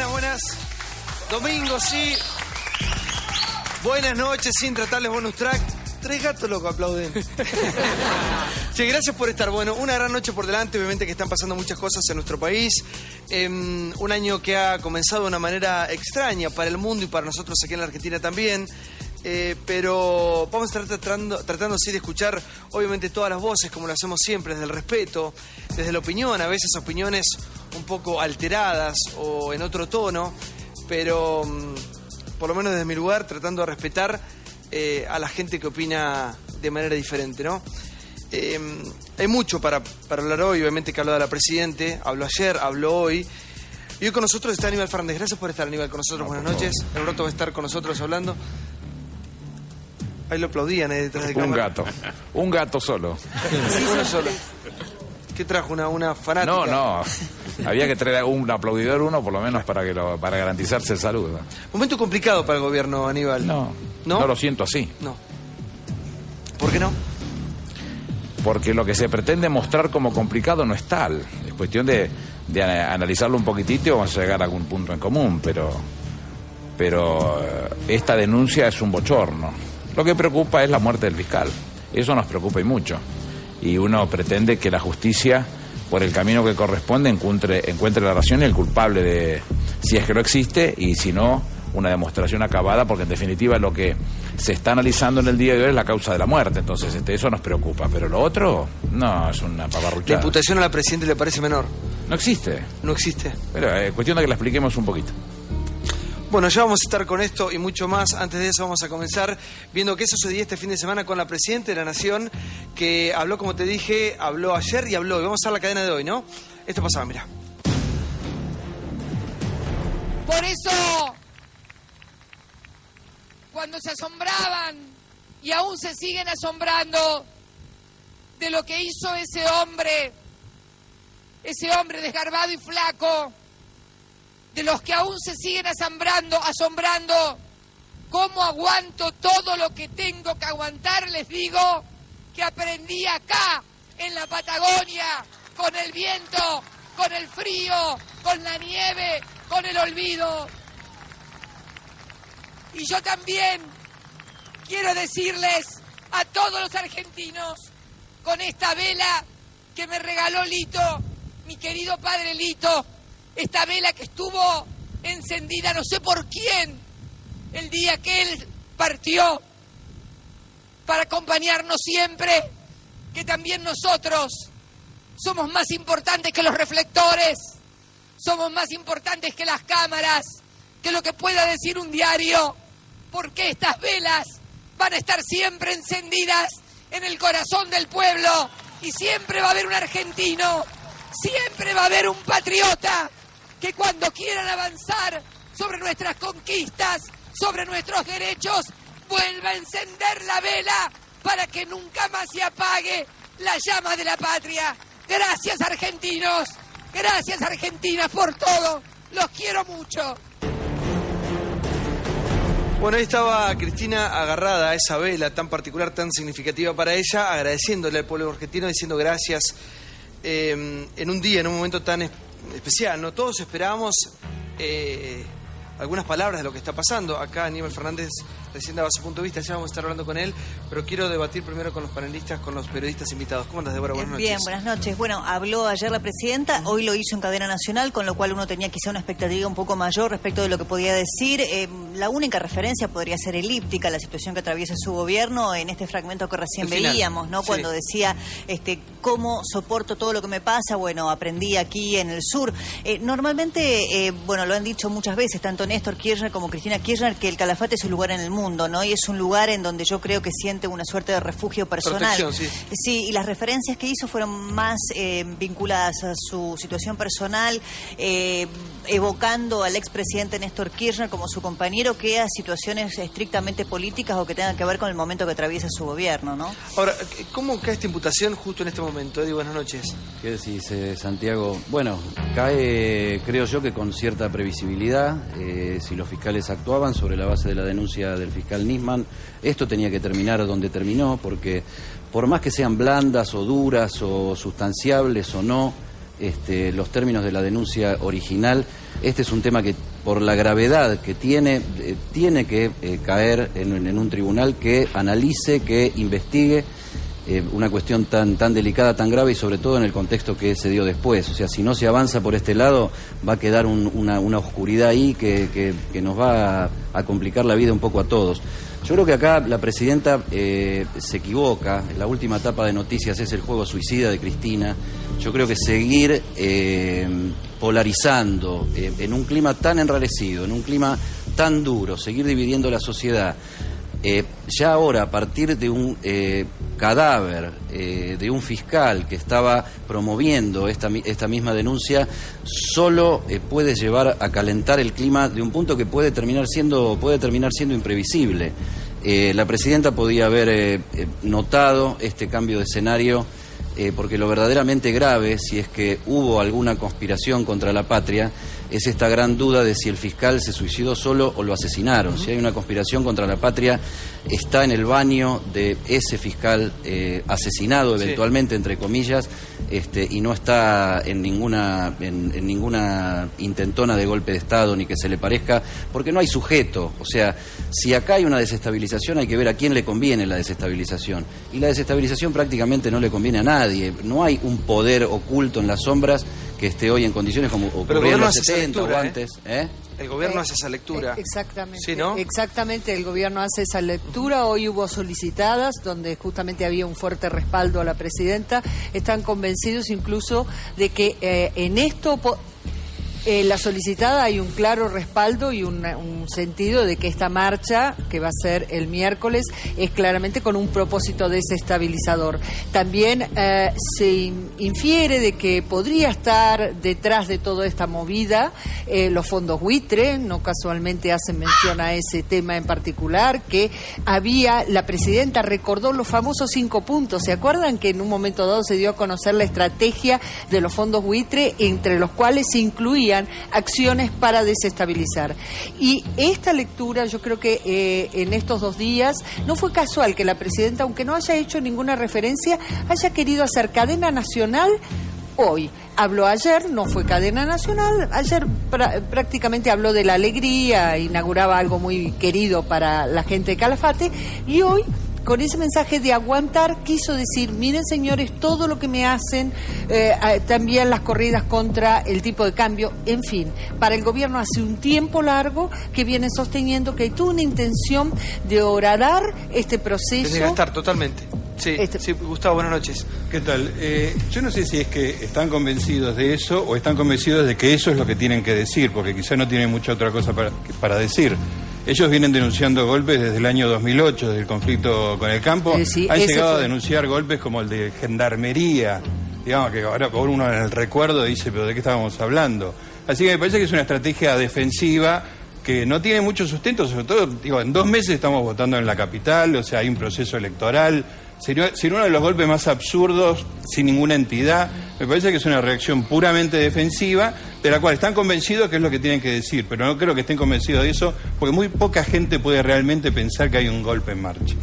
Buenas. Domingo, sí. Buenas noches, Intratables Bonus Track. Tres gatos locos aplauden. Sí, gracias por estar. Bueno, una gran noche por delante. Obviamente que están pasando muchas cosas en nuestro país. Un año que ha comenzado de una manera extraña para el mundo y para nosotros aquí en la Argentina también. Pero vamos a estar tratando sí de escuchar obviamente todas las voces, como lo hacemos siempre, desde el respeto, desde la opinión, a veces opiniones un poco alteradas o en otro tono, pero por lo menos desde mi lugar tratando de respetar a la gente que opina de manera diferente, ¿no? Hay mucho para hablar hoy, obviamente que habló de la Presidente, habló ayer, habló hoy. Y hoy con nosotros está Aníbal Fernández. Gracias por estar, Aníbal, con nosotros. Buenas noches. En un rato va a estar con nosotros hablando. Ahí lo aplaudían detrás de cámara. Un gato solo. Uno solo. ¿Qué trajo? ¿Una fanática? No. Había que traer un aplaudidor uno por lo menos para garantizarse el saludo. Momento complicado para el gobierno, Aníbal. No lo siento así. No. ¿Por qué no? Porque lo que se pretende mostrar como complicado no es tal. Es cuestión de analizarlo un poquitito y vamos a llegar a algún punto en común, pero esta denuncia es un bochorno. Lo que preocupa es la muerte del fiscal. Eso nos preocupa y mucho. Y uno pretende que la justicia, por el camino que corresponde, encuentre la razón y el culpable de, si es que no existe, y si no, una demostración acabada, porque en definitiva lo que se está analizando en el día de hoy es la causa de la muerte. Entonces eso nos preocupa. Pero lo otro, no, es una paparruchada. ¿La imputación a la Presidenta le parece menor? No existe. No existe. Pero es cuestión de que la expliquemos un poquito. Bueno, ya vamos a estar con esto y mucho más. Antes de eso vamos a comenzar viendo qué sucedía este fin de semana con la Presidenta de la Nación, que habló, como te dije, habló ayer y habló hoy. Vamos a ver la cadena de hoy, ¿no? Esto pasaba, mira. Por eso, cuando se asombraban y aún se siguen asombrando de lo que hizo ese hombre desgarbado y flaco, de los que aún se siguen asombrando, ¿cómo aguanto todo lo que tengo que aguantar? Les digo que aprendí acá, en la Patagonia, con el viento, con el frío, con la nieve, con el olvido. Y yo también quiero decirles a todos los argentinos, con esta vela que me regaló Lito, mi querido padre Lito, esta vela que estuvo encendida no sé por quién el día que él partió, para acompañarnos siempre, que también nosotros somos más importantes que los reflectores, somos más importantes que las cámaras, que lo que pueda decir un diario, porque estas velas van a estar siempre encendidas en el corazón del pueblo, y siempre va a haber un argentino, siempre va a haber un patriota que cuando quieran avanzar sobre nuestras conquistas, sobre nuestros derechos, vuelva a encender la vela para que nunca más se apague la llama de la patria. Gracias, argentinos, gracias, argentinas, por todo. Los quiero mucho. Bueno, ahí estaba Cristina agarrada a esa vela tan particular, tan significativa para ella, agradeciéndole al pueblo argentino, diciendo gracias en un día, en un momento tan especial, ¿no? Todos esperábamos algunas palabras de lo que está pasando. Acá Aníbal Fernández recién daba su punto de vista, ya vamos a estar hablando con él, pero quiero debatir primero con los panelistas, con los periodistas invitados. ¿Cómo andas, Débora? Buenas noches. Bien, buenas noches. Bueno, habló ayer la Presidenta, hoy lo hizo en cadena nacional, con lo cual uno tenía quizá una expectativa un poco mayor respecto de lo que podía decir. La única referencia podría ser elíptica, la situación que atraviesa su gobierno en este fragmento que recién veíamos, ¿no? Sí. Cuando decía, ¿cómo soporto todo lo que me pasa? Bueno, aprendí aquí en el sur. Normalmente, bueno, lo han dicho muchas veces, tanto Néstor Kirchner como Cristina Kirchner, que el Calafate es un lugar en el mundo, ¿no? Y es un lugar en donde yo creo que siente una suerte de refugio personal. Sí. Sí, y las referencias que hizo fueron más vinculadas a su situación personal, evocando al expresidente Néstor Kirchner como su compañero, que a situaciones estrictamente políticas o que tengan que ver con el momento que atraviesa su gobierno, ¿no? Ahora, ¿cómo cae esta imputación justo en este momento? Eddie, buenas noches. ¿Qué decís, Santiago? Bueno, cae, creo yo, que con cierta previsibilidad, si los fiscales actuaban sobre la base de la denuncia de el fiscal Nisman, esto tenía que terminar donde terminó, porque por más que sean blandas o duras o sustanciables o no, los términos de la denuncia original, este es un tema que por la gravedad que tiene que caer en un tribunal que analice, que investigue una cuestión tan delicada, tan grave y sobre todo en el contexto que se dio después. O sea, si no se avanza por este lado, va a quedar una oscuridad ahí que nos va a complicar la vida un poco a todos. Yo creo que acá la presidenta se equivoca. La última etapa de noticias es el juego suicida de Cristina. Yo creo que seguir polarizando en un clima tan enrarecido, en un clima tan duro, seguir dividiendo la sociedad, ya ahora a partir de un cadáver de un fiscal que estaba promoviendo esta misma denuncia, solo puede llevar a calentar el clima de un punto que puede terminar siendo imprevisible. La presidenta podía haber notado este cambio de escenario, porque lo verdaderamente grave, si es que hubo alguna conspiración contra la patria, es esta gran duda de si el fiscal se suicidó solo o lo asesinaron. Si hay una conspiración contra la patria, está en el baño de ese fiscal asesinado eventualmente, entre comillas, y no está en ninguna intentona de golpe de Estado ni que se le parezca, porque no hay sujeto. O sea, si acá hay una desestabilización, hay que ver a quién le conviene la desestabilización. Y la desestabilización prácticamente no le conviene a nadie. No hay un poder oculto en las sombras que esté hoy en condiciones como ocurrió en los 70 o antes. El gobierno hace esa lectura. Exactamente. ¿Sí, no? Exactamente, el gobierno hace esa lectura. Hoy hubo solicitadas donde justamente había un fuerte respaldo a la presidenta. Están convencidos incluso de que en esto... la solicitada hay un claro respaldo y un sentido de que esta marcha, que va a ser el miércoles, es claramente con un propósito desestabilizador. También se infiere de que podría estar detrás de toda esta movida los fondos buitre, no casualmente hacen mención a ese tema en particular, que la presidenta recordó los famosos 5 puntos. ¿Se acuerdan que en un momento dado se dio a conocer la estrategia de los fondos buitre, entre los cuales se incluían acciones para desestabilizar? Y esta lectura, yo creo que en estos 2 días no fue casual que la presidenta, aunque no haya hecho ninguna referencia, haya querido hacer cadena nacional hoy. Habló ayer, no fue cadena nacional, ayer prácticamente habló de la alegría, inauguraba algo muy querido para la gente de Calafate, y hoy, con ese mensaje de aguantar, quiso decir, miren señores, todo lo que me hacen, también las corridas contra el tipo de cambio, en fin, para el gobierno hace un tiempo largo que vienen sosteniendo que hay toda una intención de horadar este proceso. De gastar totalmente. Sí, sí, Gustavo, buenas noches. ¿Qué tal? Yo no sé si es que están convencidos de eso o están convencidos de que eso es lo que tienen que decir, porque quizá no tienen mucha otra cosa para decir. Ellos vienen denunciando golpes desde el año 2008, desde el conflicto con el campo. Sí, han llegado a denunciar golpes como el de gendarmería. Digamos que ahora por uno en el recuerdo dice, pero ¿de qué estábamos hablando? Así que me parece que es una estrategia defensiva que no tiene mucho sustento, sobre todo, digo, en 2 meses estamos votando en la capital, o sea, hay un proceso electoral. Sería uno de los golpes más absurdos, sin ninguna entidad. Me parece que es una reacción puramente defensiva, de la cual están convencidos que es lo que tienen que decir, pero no creo que estén convencidos de eso, porque muy poca gente puede realmente pensar que hay un golpe en marcha.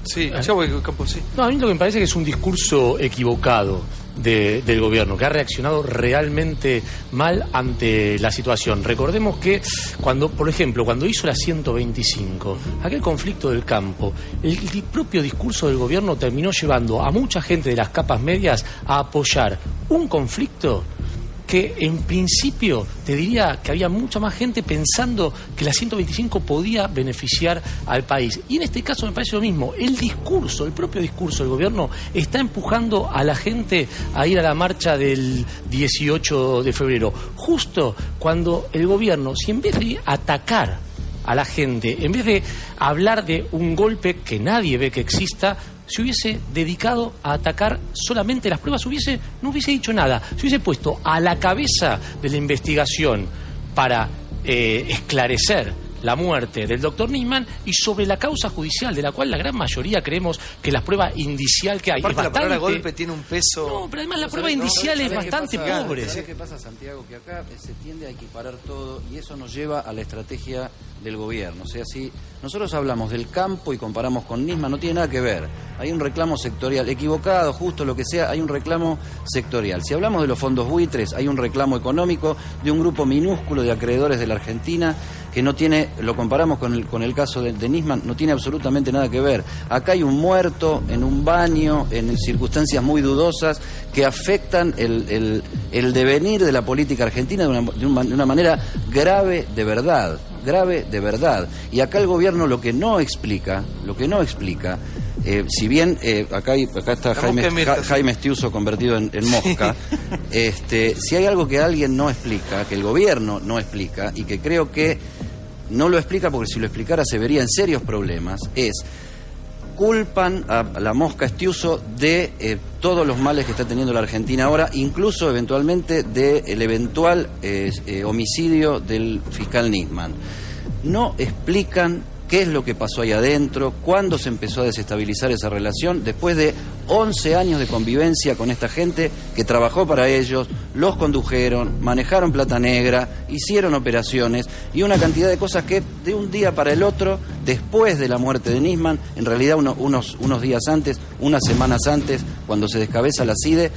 Sí, yo voy a campo, sí. No, a mí lo que me parece que es un discurso equivocado del gobierno, que ha reaccionado realmente mal ante la situación. Recordemos que por ejemplo, cuando hizo la 125, aquel conflicto del campo, el propio discurso del gobierno terminó llevando a mucha gente de las capas medias a apoyar un conflicto que en principio te diría que había mucha más gente pensando que la 125 podía beneficiar al país. Y en este caso me parece lo mismo. El propio discurso del gobierno está empujando a la gente a ir a la marcha del 18 de febrero. Justo cuando el gobierno, si en vez de atacar a la gente, en vez de hablar de un golpe que nadie ve que exista, se hubiese dedicado a atacar solamente las pruebas, no hubiese dicho nada, se hubiese puesto a la cabeza de la investigación para esclarecer la muerte del doctor Nisman y sobre la causa judicial, de la cual la gran mayoría creemos que la prueba indicial que hay Aparte, es bastante... la palabra golpe tiene un peso... No, pero además la prueba indicial es bastante pobre. ¿Sabes qué pasa, Santiago? Que acá se tiende a equiparar todo y eso nos lleva a la estrategia del gobierno. O sea, si nosotros hablamos del campo y comparamos con Nisman, no tiene nada que ver. Hay un reclamo sectorial, equivocado, justo, lo que sea, hay un reclamo sectorial. Si hablamos de los fondos buitres, hay un reclamo económico de un grupo minúsculo de acreedores de la Argentina que no tiene, lo comparamos con el caso de Nisman, no tiene absolutamente nada que ver. Acá hay un muerto en un baño, en circunstancias muy dudosas, que afectan el devenir de la política argentina de una manera grave de verdad. Grave de verdad. Y acá el gobierno lo que no explica, si bien acá está Jaime Estiuso convertido en mosca, si hay algo que alguien no explica, que el gobierno no explica, y que creo que no lo explica porque si lo explicara se vería en serios problemas, culpan a la mosca Estiuso de todos los males que está teniendo la Argentina ahora, incluso eventualmente del eventual homicidio del fiscal Nisman. No explican qué es lo que pasó ahí adentro, cuándo se empezó a desestabilizar esa relación, después de 11 años de convivencia con esta gente que trabajó para ellos, los condujeron, manejaron plata negra, hicieron operaciones y una cantidad de cosas que de un día para el otro, después de la muerte de Nisman, en realidad unos días antes, unas semanas antes, cuando se descabeza la CIDE,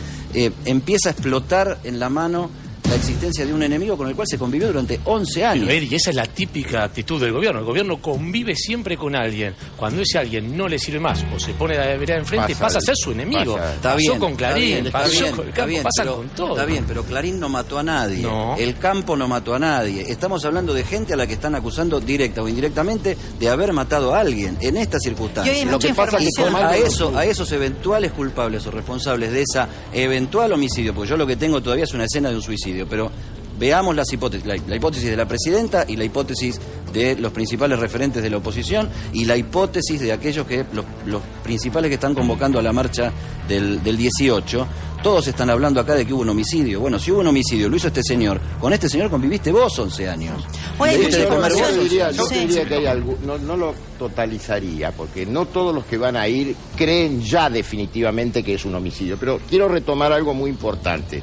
empieza a explotar en la mano la existencia de un enemigo con el cual se convivió durante 11 años. Pero, y esa es la típica actitud del gobierno. El gobierno convive siempre con alguien. Cuando ese alguien no le sirve más o se pone a la vereda enfrente, pasa a ser su enemigo. Pasó con Clarín, pasó con el campo, pasa con todo. Está bien, pero Clarín no mató a nadie. No. El campo no mató a nadie. Estamos hablando de gente a la que están acusando directa o indirectamente de haber matado a alguien en estas circunstancias. Y hoy hay mucha información. A esos eventuales culpables o responsables de esa eventual homicidio, porque yo lo que tengo todavía es una escena de un suicidio, pero veamos las hipótesis, la hipótesis de la presidenta y la hipótesis de los principales referentes de la oposición y la hipótesis de aquellos que los principales que están convocando a la marcha del 18. Todos están hablando acá de que hubo un homicidio. Bueno, si hubo un homicidio, lo hizo este señor. Con este señor conviviste vos 11 años. Hoy hay mucha información. Yo diría que hay algo, no lo totalizaría, porque no todos los que van a ir creen ya definitivamente que es un homicidio. Pero quiero retomar algo muy importante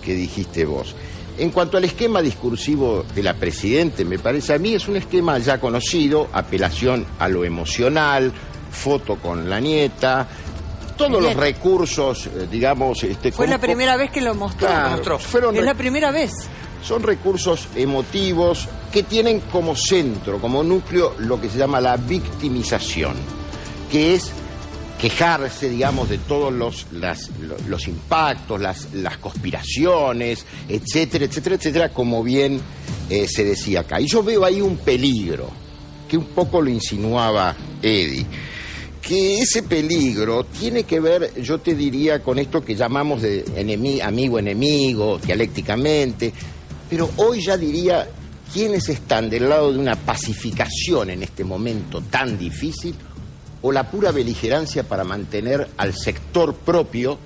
que dijiste vos. En cuanto al esquema discursivo de la Presidente, me parece a mí es un esquema ya conocido, apelación a lo emocional, foto con la nieta, todos los recursos, digamos... Fue la primera vez que lo mostró. Claro, es la primera vez. Son recursos emotivos que tienen como centro, como núcleo, lo que se llama la victimización, que es quejarse, digamos, de todos los impactos, las conspiraciones, etcétera, etcétera, etcétera, como bien se decía acá. Y yo veo ahí un peligro, que un poco lo insinuaba Eddie, que ese peligro tiene que ver, yo te diría, con esto que llamamos de amigo-enemigo, dialécticamente, pero hoy ya diría, ¿quiénes están del lado de una pacificación en este momento tan difícil o la pura beligerancia para mantener al sector propio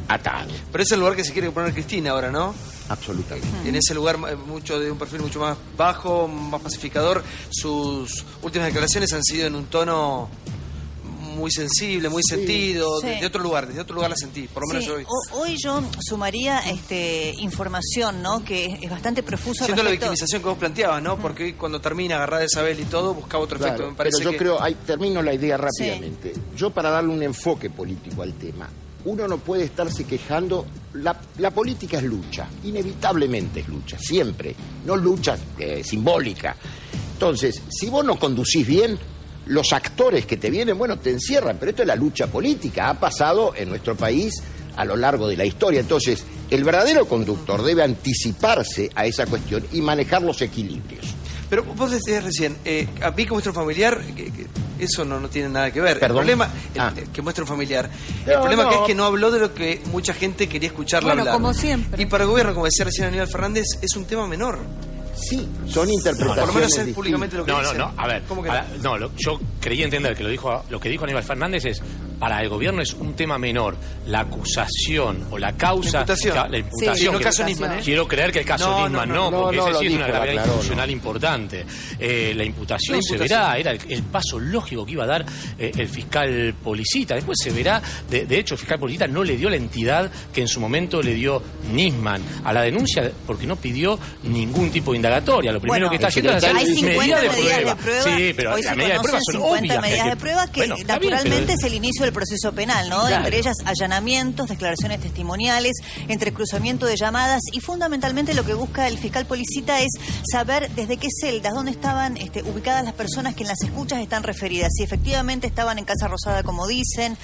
atado? Pero es el lugar que se quiere poner Cristina ahora, ¿no? Absolutamente. En ese lugar mucho de un perfil mucho más bajo, más pacificador. Sus últimas declaraciones han sido en un tono muy sensible, muy sentido, sí. De otro lugar, desde otro lugar la sentí, por lo menos yo hoy. Hoy yo sumaría información, ¿no? Que es bastante profusa. Siento la victimización que vos planteabas, ¿no? Porque hoy cuando termina agarrada Isabel y todo, buscaba otro efecto. Me parece pero yo creo, termino la idea rápidamente. Sí. Yo, para darle un enfoque político al tema, uno no puede estarse quejando. La política es lucha, inevitablemente es lucha, siempre. No lucha simbólica. Entonces, si vos no conducís bien, los actores que te vienen, bueno, te encierran, pero esto es la lucha política, ha pasado en nuestro país a lo largo de la historia. Entonces, el verdadero conductor debe anticiparse a esa cuestión y manejar los equilibrios. Pero vos decías recién, a mí que muestra un familiar, que eso no tiene nada que ver. ¿Perdón? El problema, que muestra un familiar, el problema que es que no habló de lo que mucha gente quería escucharla hablar. Como siempre. Y para el gobierno, como decía recién Aníbal Fernández, es un tema menor. Sí, son interpretaciones. Por lo menos es públicamente lo que dicen. A ver, yo creí entender que lo que dijo Aníbal Fernández es para el gobierno es un tema menor la acusación o la causa. La imputación. Sí, no caso Nisman, ¿eh? Quiero creer que el caso Nisman porque ese sí es una gravedad claro, institucional importante. La imputación se verá, era el paso lógico que iba a dar el fiscal Policita. Después se verá, de hecho, el fiscal Policita no le dio la entidad que en su momento le dio Nisman a la denuncia porque no pidió ningún tipo de indagatoria. Lo primero que está haciendo es hacer medidas de prueba. Sí, pero hoy las medidas de prueba son 50 obvias. medidas de prueba que naturalmente es el inicio del proceso penal, ¿no? Claro. Entre ellas allanamientos, declaraciones testimoniales, entrecruzamiento de llamadas y fundamentalmente lo que busca el fiscal Policita es saber desde qué celdas, dónde estaban ubicadas las personas que en las escuchas están referidas, si efectivamente estaban en Casa Rosada como dicen,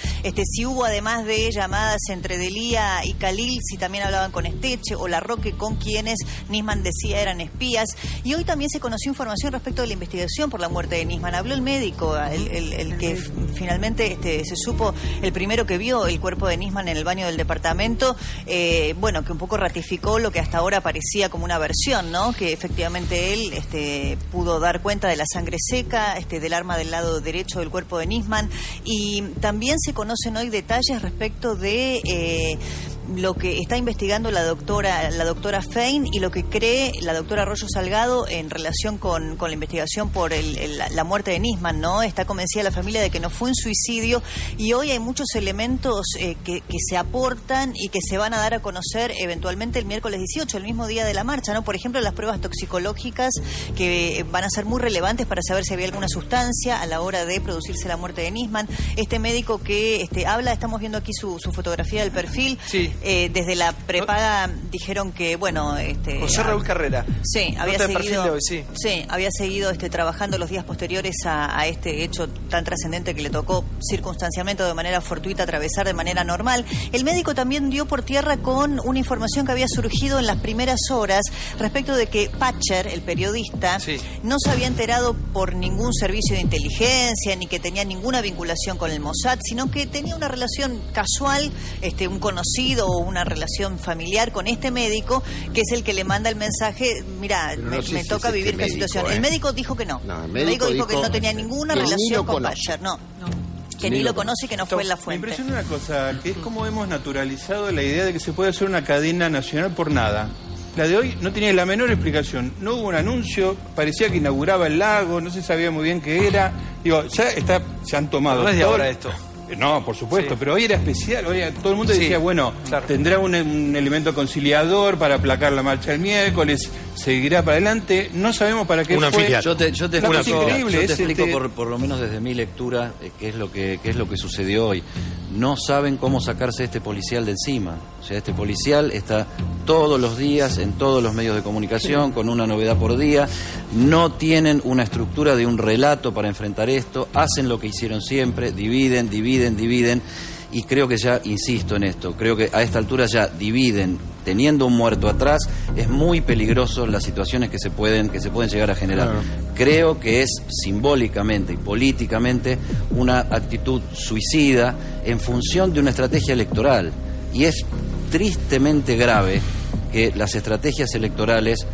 si hubo además de llamadas entre Delía y Khalil, si también hablaban con Esteche o Larroque, con quienes Nisman decía eran espías. Y hoy también se conoció información respecto de la investigación por la muerte de Nisman. Habló el médico, el que finalmente se supo, el primero que vio el cuerpo de Nisman en el baño del departamento, que un poco ratificó lo que hasta ahora parecía como una versión, ¿no? Que efectivamente él pudo dar cuenta de la sangre seca, del arma del lado derecho del cuerpo de Nisman. Y también se conocen hoy detalles respecto de lo que está investigando la doctora Fein y lo que cree la doctora Arroyo Salgado en relación con la investigación por la muerte de Nisman, ¿no? Está convencida la familia de que no fue un suicidio y hoy hay muchos elementos que se aportan y que se van a dar a conocer eventualmente el miércoles 18, el mismo día de la marcha, ¿no? Por ejemplo, las pruebas toxicológicas que van a ser muy relevantes para saber si había alguna sustancia a la hora de producirse la muerte de Nisman. Este médico que habla, estamos viendo aquí su fotografía del perfil. Sí. Desde la prepaga dijeron que, José Raúl Carrera. Sí, había Nota de seguido, perfil de hoy, sí. Había seguido trabajando los días posteriores a este hecho tan trascendente que le tocó circunstancialmente de manera fortuita atravesar de manera normal. El médico también dio por tierra con una información que había surgido en las primeras horas respecto de que Patcher, el periodista, no se había enterado por ningún servicio de inteligencia ni que tenía ninguna vinculación con el Mossad, sino que tenía una relación casual, un conocido o una relación familiar con este médico, que es el que le manda el mensaje, mira, me toca vivir esta situación. El médico dijo que no. El médico dijo que no tenía ninguna relación con Patcher, que ni lo conoce y que no fue en la fuente. Me impresiona una cosa, que es como hemos naturalizado la idea de que se puede hacer una cadena nacional por nada. La de hoy no tenía la menor explicación. No hubo un anuncio, parecía que inauguraba el lago, no se sabía muy bien qué era. Digo, se han tomado. No es de ahora esto. No, por supuesto, pero hoy era especial. Hoy todo el mundo decía, tendrá un elemento conciliador para aplacar la marcha el miércoles, seguirá para adelante. No sabemos para qué fue. Yo te explico por lo menos desde mi lectura qué es lo que sucedió hoy. No saben cómo sacarse este policial de encima. O sea, este policial está todos los días en todos los medios de comunicación con una novedad por día. No tienen una estructura de un relato para enfrentar esto. Hacen lo que hicieron siempre, dividen. Y creo que ya, insisto en esto, creo que a esta altura ya dividen, teniendo un muerto atrás, es muy peligroso las situaciones que se pueden llegar a generar. Claro. Creo que es simbólicamente y políticamente una actitud suicida en función de una estrategia electoral. Y es tristemente grave que las estrategias electorales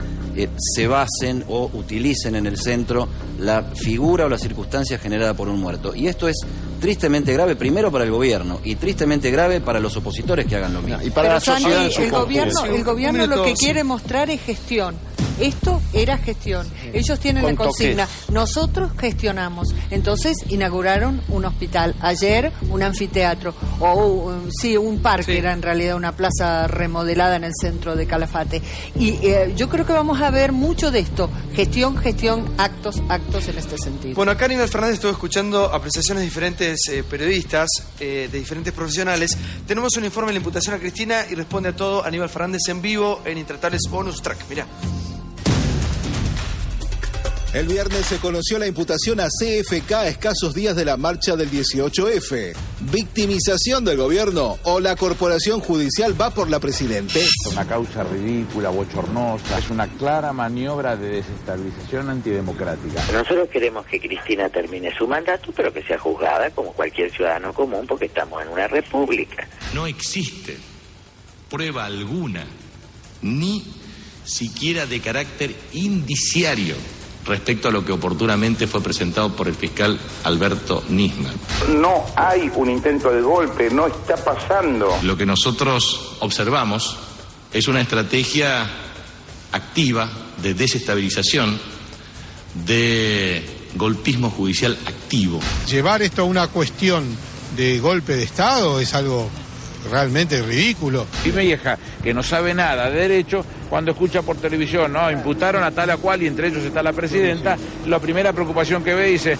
se basen o utilicen en el centro la figura o la circunstancia generada por un muerto. Y esto es tristemente grave, primero para el gobierno, y tristemente grave para los opositores que hagan lo mismo. Y para la sociedad, el gobierno lo que quiere mostrar es gestión. Esto era gestión. Ellos tienen la consigna. Nosotros gestionamos. Entonces inauguraron un hospital. Ayer un anfiteatro. Un parque. Era en realidad una plaza remodelada en el centro de Calafate. Y yo creo que vamos a ver mucho de esto. Gestión, actos en este sentido. Bueno, acá Aníbal Fernández estuvo escuchando apreciaciones de diferentes periodistas, de diferentes profesionales. Tenemos un informe de la imputación a Cristina y responde a todo Aníbal Fernández en vivo en Intratables Bonus Track. Mirá. El viernes se conoció la imputación a CFK a escasos días de la marcha del 18F. ¿Victimización del gobierno o la corporación judicial va por la presidente? Es una causa ridícula, bochornosa, es una clara maniobra de desestabilización antidemocrática. Nosotros queremos que Cristina termine su mandato, pero que sea juzgada como cualquier ciudadano común, porque estamos en una república. No existe prueba alguna, ni siquiera de carácter indiciario, respecto a lo que oportunamente fue presentado por el fiscal Alberto Nisman. No hay un intento de golpe, no está pasando. Lo que nosotros observamos es una estrategia activa de desestabilización, de golpismo judicial activo. Llevar esto a una cuestión de golpe de Estado es algo realmente ridículo. Y mi vieja, que no sabe nada de derecho, cuando escucha por televisión, no, imputaron a tal a cual y entre ellos está la presidenta, la primera preocupación que ve dice,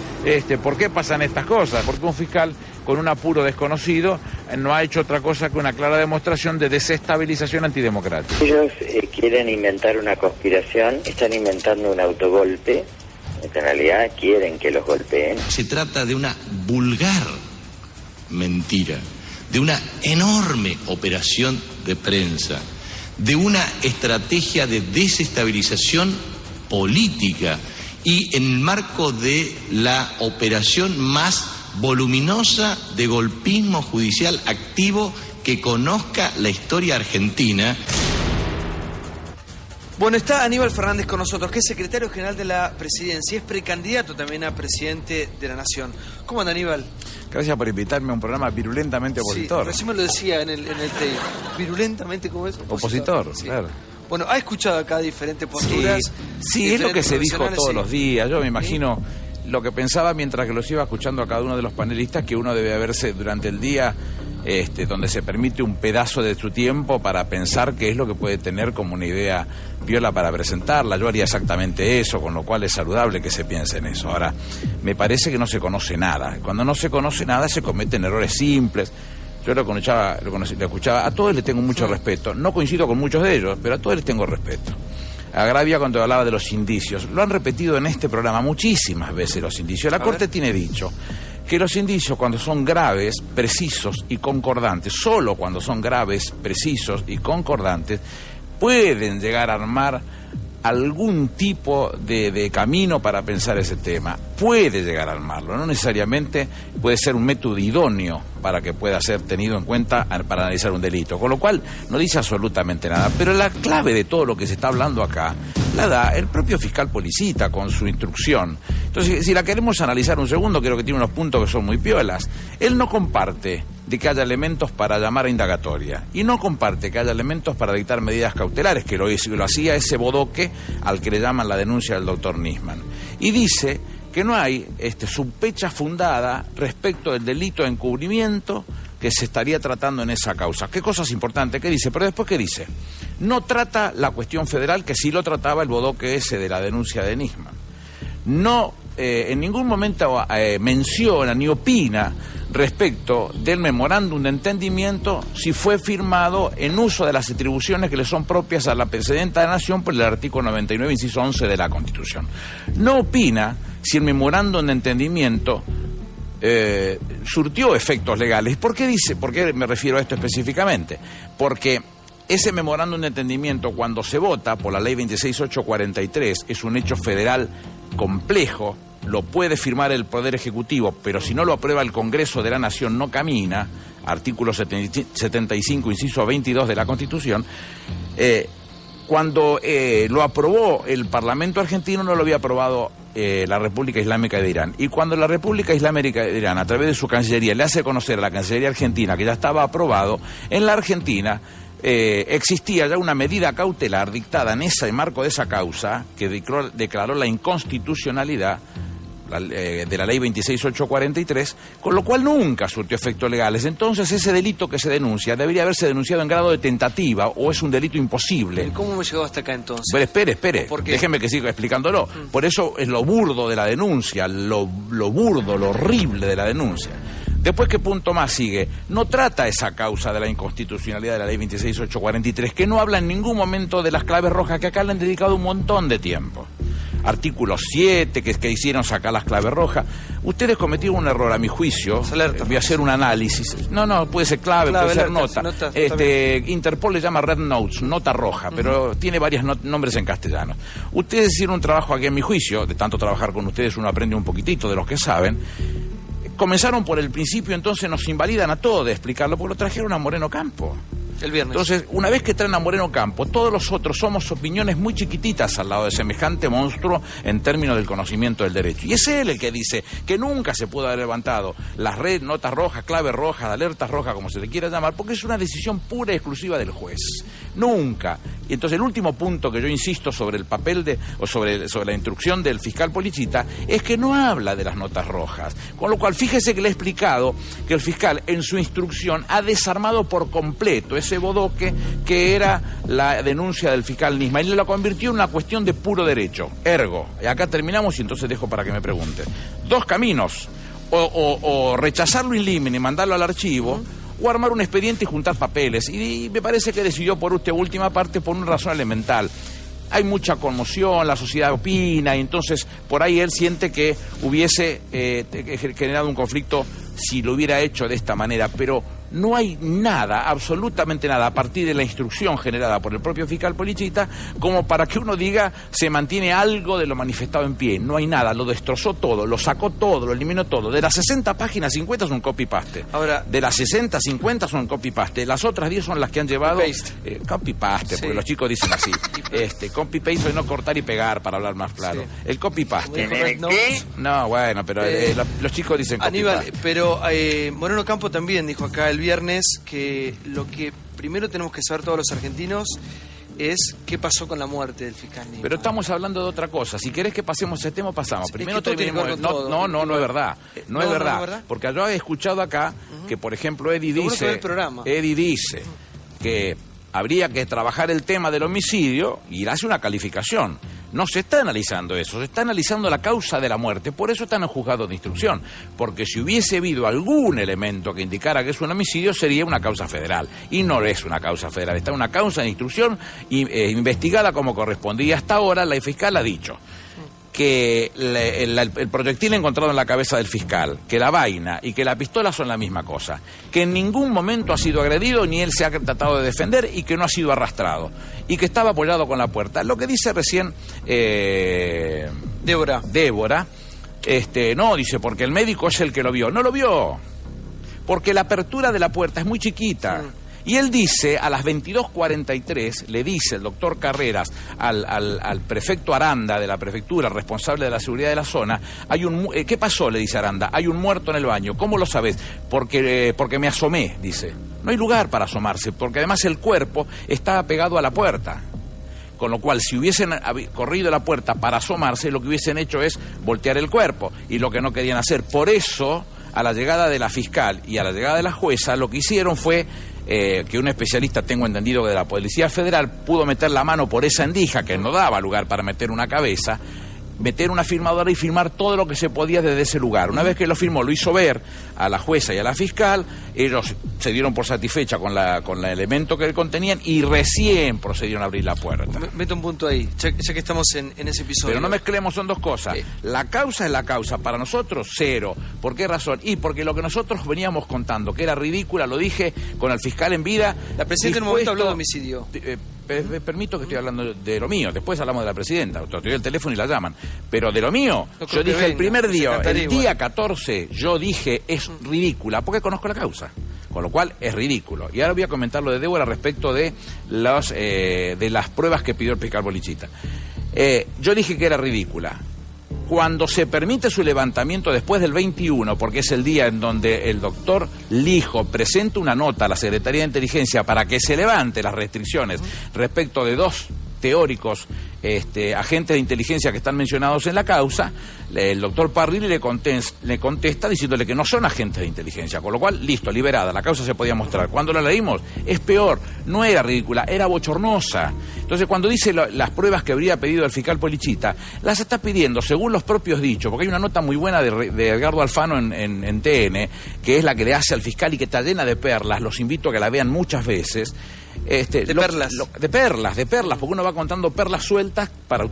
¿por qué pasan estas cosas? Porque un fiscal con un apuro desconocido no ha hecho otra cosa que una clara demostración de desestabilización antidemocrática. Ellos quieren inventar una conspiración, están inventando un autogolpe, en realidad quieren que los golpeen. Se trata de una vulgar mentira, de una enorme operación de prensa, de una estrategia de desestabilización política y en el marco de la operación más voluminosa de golpismo judicial activo que conozca la historia argentina. Bueno, está Aníbal Fernández con nosotros, que es secretario general de la Presidencia y es precandidato también a presidente de la Nación. ¿Cómo anda, Aníbal? Gracias por invitarme a un programa virulentamente opositor. Sí, recién me lo decía en el tape. ¿Virulentamente cómo es? Opositor, sí. Claro. Bueno, ha escuchado acá diferentes posturas. Sí, es lo que se dijo todos sí. los días. Yo me imagino lo que pensaba mientras que los iba escuchando a cada uno de los panelistas, que uno debe verse durante el día donde se permite un pedazo de su tiempo para pensar qué es lo que puede tener como una idea piola para presentarla. Yo haría exactamente eso, con lo cual es saludable que se piense en eso. Ahora, me parece que no se conoce nada. Cuando no se conoce nada se cometen errores simples. Yo lo escuchaba, a todos les tengo mucho respeto. No coincido con muchos de ellos, pero a todos les tengo respeto. Agravia cuando hablaba de los indicios. Lo han repetido en este programa muchísimas veces los indicios. La Corte tiene dicho que los indicios, cuando son graves, precisos y concordantes, solo cuando son graves, precisos y concordantes, pueden llegar a armar algún tipo de camino para pensar ese tema. Puede llegar a armarlo, no necesariamente puede ser un método idóneo para que pueda ser tenido en cuenta para analizar un delito, con lo cual no dice absolutamente nada. Pero la clave de todo lo que se está hablando acá la da el propio fiscal Policita con su instrucción. Entonces, si la queremos analizar un segundo, creo que tiene unos puntos que son muy piolas. Él no comparte de que haya elementos para llamar a indagatoria y no comparte que haya elementos para dictar medidas cautelares, que lo hacía ese bodoque al que le llaman la denuncia del doctor Nisman. Y dice que no hay sospecha fundada respecto del delito de encubrimiento que se estaría tratando en esa causa. ¿Qué cosas importantes? ¿Qué dice? Pero después, ¿qué dice? No trata la cuestión federal, que sí lo trataba el bodoque ese de la denuncia de Nisman. No, en ningún momento menciona ni opina respecto del memorándum de entendimiento si fue firmado en uso de las atribuciones que le son propias a la presidenta de la Nación por el artículo 99, inciso 11 de la Constitución. No opina si el memorándum de entendimiento surtió efectos legales. ¿Por qué me refiero a esto específicamente? Porque ese memorándum de entendimiento, cuando se vota por la ley 26843, es un hecho federal complejo, lo puede firmar el Poder Ejecutivo, pero si no lo aprueba el Congreso de la Nación no camina, artículo 75, inciso 22 de la Constitución. Cuando lo aprobó el Parlamento argentino, no lo había aprobado la República Islámica de Irán. Y cuando la República Islámica de Irán, a través de su Cancillería, le hace conocer a la Cancillería argentina que ya estaba aprobado, en la Argentina existía ya una medida cautelar dictada en ese marco de esa causa que declaró la inconstitucionalidad de la ley 26843, con lo cual nunca surtió efectos legales. Entonces ese delito que se denuncia debería haberse denunciado en grado de tentativa o es un delito imposible. ¿Cómo me llegó hasta acá entonces? Pero espere, déjeme que siga explicándolo. Por eso es lo burdo de la denuncia, lo burdo, lo horrible de la denuncia. Después, ¿qué punto más sigue? No trata esa causa de la inconstitucionalidad de la ley 26843, que no habla en ningún momento de las claves rojas, que acá le han dedicado un montón de tiempo. Artículo 7, que hicieron sacar las claves rojas. Ustedes cometieron un error, a mi juicio. Voy a hacer un análisis. No, puede ser clave puede ser nota. Interpol le llama Red Notes, nota roja, pero tiene varios nombres en castellano. Ustedes hicieron un trabajo aquí, en mi juicio, de tanto trabajar con ustedes uno aprende un poquitito de los que saben. Comenzaron por el principio, entonces nos invalidan a todos de explicarlo, porque lo trajeron a Moreno Campo. El viernes. Entonces, una vez que traen a Moreno Campo, todos los otros somos opiniones muy chiquititas al lado de semejante monstruo en términos del conocimiento del derecho. Y es él el que dice que nunca se pudo haber levantado las notas rojas, claves rojas, alertas rojas, como se le quiera llamar, porque es una decisión pura y exclusiva del juez. Nunca. Y entonces el último punto que yo insisto sobre el papel sobre la instrucción del fiscal Policita es que no habla de las notas rojas. Con lo cual, fíjese que le he explicado que el fiscal en su instrucción ha desarmado por completo ese bodoque que era la denuncia del fiscal Nisma y lo convirtió en una cuestión de puro derecho. Ergo, y acá terminamos y entonces dejo para que me pregunte. Dos caminos, o rechazarlo in limine y mandarlo al archivo, o armar un expediente y juntar papeles. Y me parece que decidió por esta última parte por una razón elemental. Hay mucha conmoción, la sociedad opina, y entonces por ahí él siente que hubiese generado un conflicto si lo hubiera hecho de esta manera, pero no hay nada, absolutamente nada, a partir de la instrucción generada por el propio fiscal Policita, como para que uno diga se mantiene algo de lo manifestado en pie. No hay nada, lo destrozó todo, lo sacó todo, lo eliminó todo. De las 60 páginas, 50 son copy-paste. Ahora, de las 60, 50 son copy-paste. Las otras 10 son las que han llevado... Copy-paste, sí. Porque los chicos dicen así. Copy-paste es no cortar y pegar, para hablar más claro. Sí. El copy-paste. ¿Qué? No, bueno, pero los chicos dicen copy-paste. Aníbal, pero Moreno Campo también dijo acá el viernes que lo que primero tenemos que saber todos los argentinos es qué pasó con la muerte del fiscal Nisma. Pero estamos hablando de otra cosa. Si querés que pasemos ese tema, pasamos. Primero terminemos. No es verdad. No es verdad. Porque yo he escuchado acá que, por ejemplo, Eddie dice que habría que trabajar el tema del homicidio y hace una calificación. No se está analizando eso, se está analizando la causa de la muerte, por eso están en juzgado de instrucción, porque si hubiese habido algún elemento que indicara que es un homicidio, sería una causa federal, y no es una causa federal, está una causa de instrucción investigada como correspondía. Hasta ahora la fiscal ha dicho que el proyectil encontrado en la cabeza del fiscal, que la vaina y que la pistola son la misma cosa, que en ningún momento ha sido agredido ni él se ha tratado de defender y que no ha sido arrastrado y que estaba apoyado con la puerta. Lo que dice recién Débora, no, dice, porque el médico es el que lo vio. No lo vio, porque la apertura de la puerta es muy chiquita. Y él dice, a las 22:43, le dice el doctor Carreras al prefecto Aranda de la prefectura, responsable de la seguridad de la zona, ¿qué pasó? Le dice Aranda, hay un muerto en el baño. ¿Cómo lo sabes? Porque me asomé, dice. No hay lugar para asomarse, porque además el cuerpo estaba pegado a la puerta. Con lo cual, si hubiesen corrido la puerta para asomarse, lo que hubiesen hecho es voltear el cuerpo, y lo que no querían hacer. Por eso, a la llegada de la fiscal y a la llegada de la jueza, lo que hicieron fue que un especialista, tengo entendido que de la Policía Federal, pudo meter la mano por esa endija que no daba lugar para meter una cabeza, meter una firmadora y firmar todo lo que se podía desde ese lugar. Una vez que lo firmó, lo hizo ver a la jueza y a la fiscal, ellos se dieron por satisfecha con el elemento que contenían y recién procedieron a abrir la puerta. Meto un punto ahí, ya que estamos en ese episodio. Pero no mezclemos, son dos cosas. La causa es la causa, para nosotros cero. ¿Por qué razón? Y porque lo que nosotros veníamos contando, que era ridícula, lo dije con el fiscal en vida. La presidenta en un momento habló de homicidio. Permito que estoy hablando de lo mío, después hablamos de la presidenta, te doy el teléfono y la llaman, pero de lo mío, yo dije el primer día, el día 14, yo dije es ridícula, porque conozco la causa, con lo cual es ridículo. Y ahora voy a comentar lo de Débora respecto de las pruebas que pidió el fiscal Policita. Yo dije que era ridícula. Cuando se permite su levantamiento después del 21, porque es el día en donde el doctor Lijo presenta una nota a la Secretaría de Inteligencia para que se levante las restricciones respecto de dos teóricos agentes de inteligencia que están mencionados en la causa, el doctor Parrilli le contesta diciéndole que no son agentes de inteligencia, con lo cual, listo, liberada, la causa se podía mostrar. Cuando la leímos, es peor, no era ridícula, era bochornosa. Entonces, cuando dice las pruebas que habría pedido el fiscal Policita, las está pidiendo según los propios dichos, porque hay una nota muy buena de Edgardo Alfano en TN, que es la que le hace al fiscal y que está llena de perlas, los invito a que la vean muchas veces. De perlas, porque uno va contando perlas sueltas para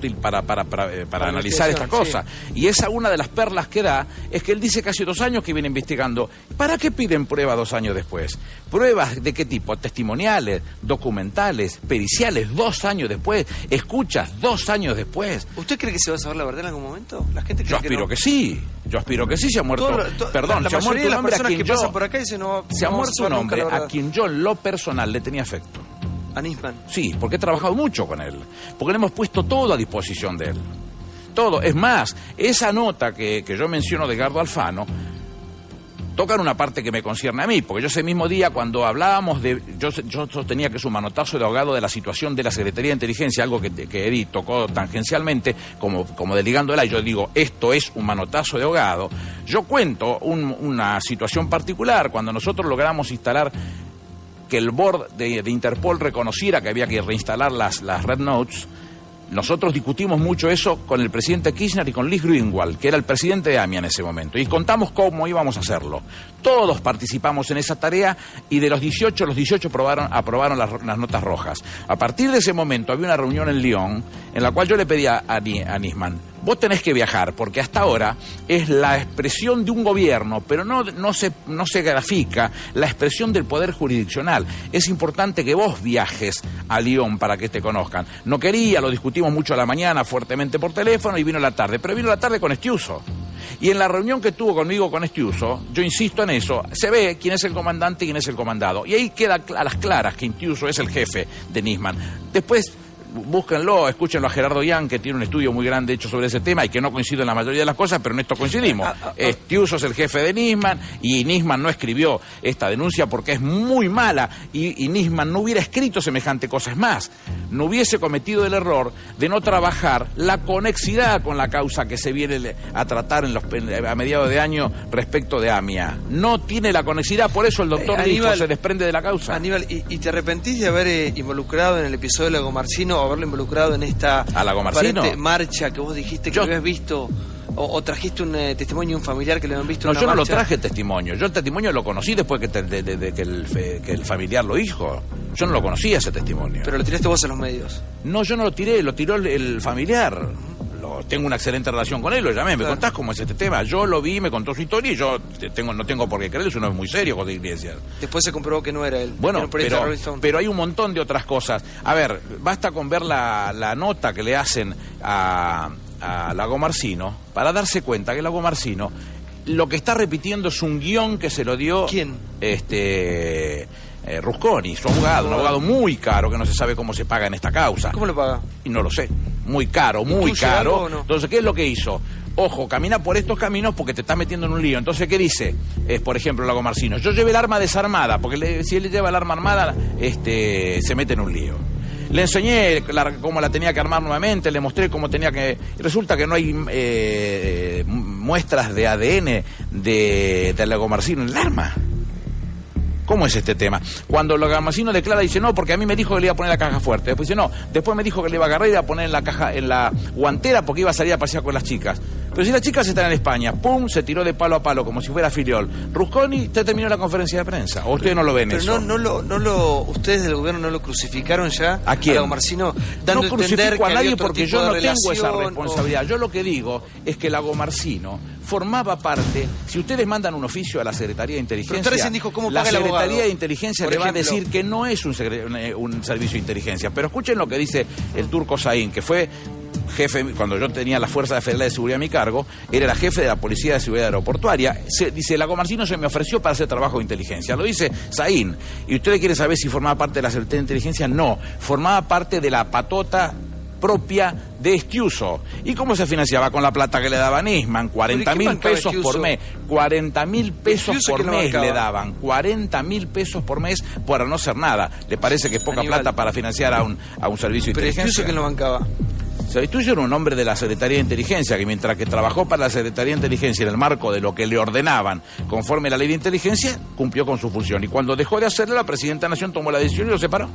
analizar esta cosa. Y esa una de las perlas que da es que él dice que hace 2 años que viene investigando. ¿Para qué piden pruebas 2 años después? ¿Pruebas de qué tipo? Testimoniales, documentales, periciales, 2 años después, escuchas 2 años después. ¿Usted cree que se va a saber la verdad en algún momento? La gente cree Yo aspiro que sí. Yo aspiro que sí, se ha muerto. Perdón, se ha muerto un hombre a quien yo. Por acá dicen, se ha muerto un hombre a quien yo en lo personal le tenía afecto. ¿A Nisman? Sí, porque he trabajado mucho con él. Porque le hemos puesto todo a disposición de él. Todo. Es más, esa nota que yo menciono de Edgardo Alfano toca en una parte que me concierne a mí, porque yo ese mismo día cuando hablábamos de... Yo sostenía que es un manotazo de ahogado de la situación de la Secretaría de Inteligencia, algo que Eddie tocó tangencialmente, como desligándola, y yo digo, esto es un manotazo de ahogado. Yo cuento una situación particular, cuando nosotros logramos instalar que el board de Interpol reconociera que había que reinstalar las Red Notes. Nosotros discutimos mucho eso con el presidente Kirchner y con Liz Greenwald, que era el presidente de AMIA en ese momento, y contamos cómo íbamos a hacerlo. Todos participamos en esa tarea y de los 18 aprobaron las notas rojas. A partir de ese momento había una reunión en Lyon en la cual yo le pedí a Nisman, vos tenés que viajar, porque hasta ahora es la expresión de un gobierno, pero no se grafica la expresión del poder jurisdiccional. Es importante que vos viajes a Lyon para que te conozcan. No quería, lo discutimos mucho a la mañana, fuertemente por teléfono, y vino a la tarde, pero vino a la tarde con Estiuso. Y en la reunión que tuvo conmigo con Estiuso, yo insisto en eso, se ve quién es el comandante y quién es el comandado. Y ahí queda a las claras que Estiuso es el jefe de Nisman. Después, búsquenlo, escúchenlo a Gerardo Yang, que tiene un estudio muy grande hecho sobre ese tema y que no coincido en la mayoría de las cosas, pero en esto coincidimos. Estiuso es el jefe de Nisman y Nisman no escribió esta denuncia porque es muy mala y Nisman no hubiera escrito semejante cosa. Es más, no hubiese cometido el error de no trabajar la conexidad con la causa que se viene a tratar a mediados de año respecto de AMIA. No tiene la conexidad, por eso el doctor dijo se desprende de la causa. Aníbal, ¿y te arrepentís de haber involucrado en el episodio de Lagomarsino, haberlo involucrado en esta aparente marcha que vos dijiste que habías visto, o trajiste un testimonio de un familiar que le habían visto en una marcha? No, yo no lo traje testimonio. Yo el testimonio lo conocí después que el familiar lo dijo. Yo no lo conocía ese testimonio. ¿Pero lo tiraste vos a los medios? No, yo no lo tiré, lo tiró el familiar. Tengo una excelente relación con él, lo llamé, me contás cómo es este tema. Yo lo vi, me contó su historia y yo no tengo por qué creerlo, eso no es muy serio, José Iglesias. Después se comprobó que no era él. Bueno, pero hay un montón de otras cosas. A ver, basta con ver la nota que le hacen a Lagomarsino para darse cuenta que Lagomarsino lo que está repitiendo es un guión que se lo dio... ¿Quién? Rusconi, su abogado, un abogado muy caro que no se sabe cómo se paga en esta causa. ¿Cómo lo paga? Y no lo sé, muy caro, muy caro. No? Entonces, ¿qué es lo que hizo? Ojo, camina por estos caminos porque te está metiendo en un lío. Entonces, ¿qué dice? Por ejemplo, Lagomarsino, yo llevé el arma desarmada, porque si él lleva el arma armada, se mete en un lío. Le enseñé cómo la tenía que armar nuevamente, le mostré cómo tenía que... Resulta que no hay muestras de ADN de Lagomarsino en el arma. ¿Cómo es este tema? Cuando Lagomarsino declara, dice, no, porque a mí me dijo que le iba a poner la caja fuerte. Después dice, no, después me dijo que le iba a agarrar y iba a poner en la guantera porque iba a salir a pasear con las chicas. Pero si las chicas están en España, ¡pum!, se tiró de palo a palo como si fuera Filiol. Rusconi, usted terminó la conferencia de prensa. ¿O ustedes no lo ven eso? Pero ustedes del gobierno no lo crucificaron ya. ¿A quién? A Lagomarsino, dando no a entender crucifico a nadie porque yo no tengo esa responsabilidad. Yo lo que digo es que Lagomarsino formaba parte... Si ustedes mandan un oficio a la Secretaría de Inteligencia... Pero usted recién dijo, ¿cómo la paga el abogado? Secretaría de Inteligencia le va a decir que no es un servicio de inteligencia. Pero escuchen lo que dice el turco Saín, que fue jefe, cuando yo tenía la Fuerza Federal de Seguridad a mi cargo, era la jefe de la Policía de Seguridad Aeroportuaria. Dice, Lagomarsino se me ofreció para hacer trabajo de inteligencia. Lo dice Saín. ¿Y ustedes quieren saber si formaba parte de la Secretaría de Inteligencia? No, formaba parte de la patota propia de Estiuso. ¿Y cómo se financiaba? Con la plata que le daban Nisman, 40.000 pesos por mes. 40.000 pesos por mes le daban. 40.000 pesos por mes por no hacer nada. ¿Le parece que es poca plata para financiar a un servicio de inteligencia? ¿Pero Estiuso quién lo bancaba? Estiuso era un hombre de la Secretaría de Inteligencia que mientras que trabajó para la Secretaría de Inteligencia en el marco de lo que le ordenaban conforme a la ley de inteligencia, cumplió con su función. Y cuando dejó de hacerlo, la Presidenta de la Nación tomó la decisión y lo separó.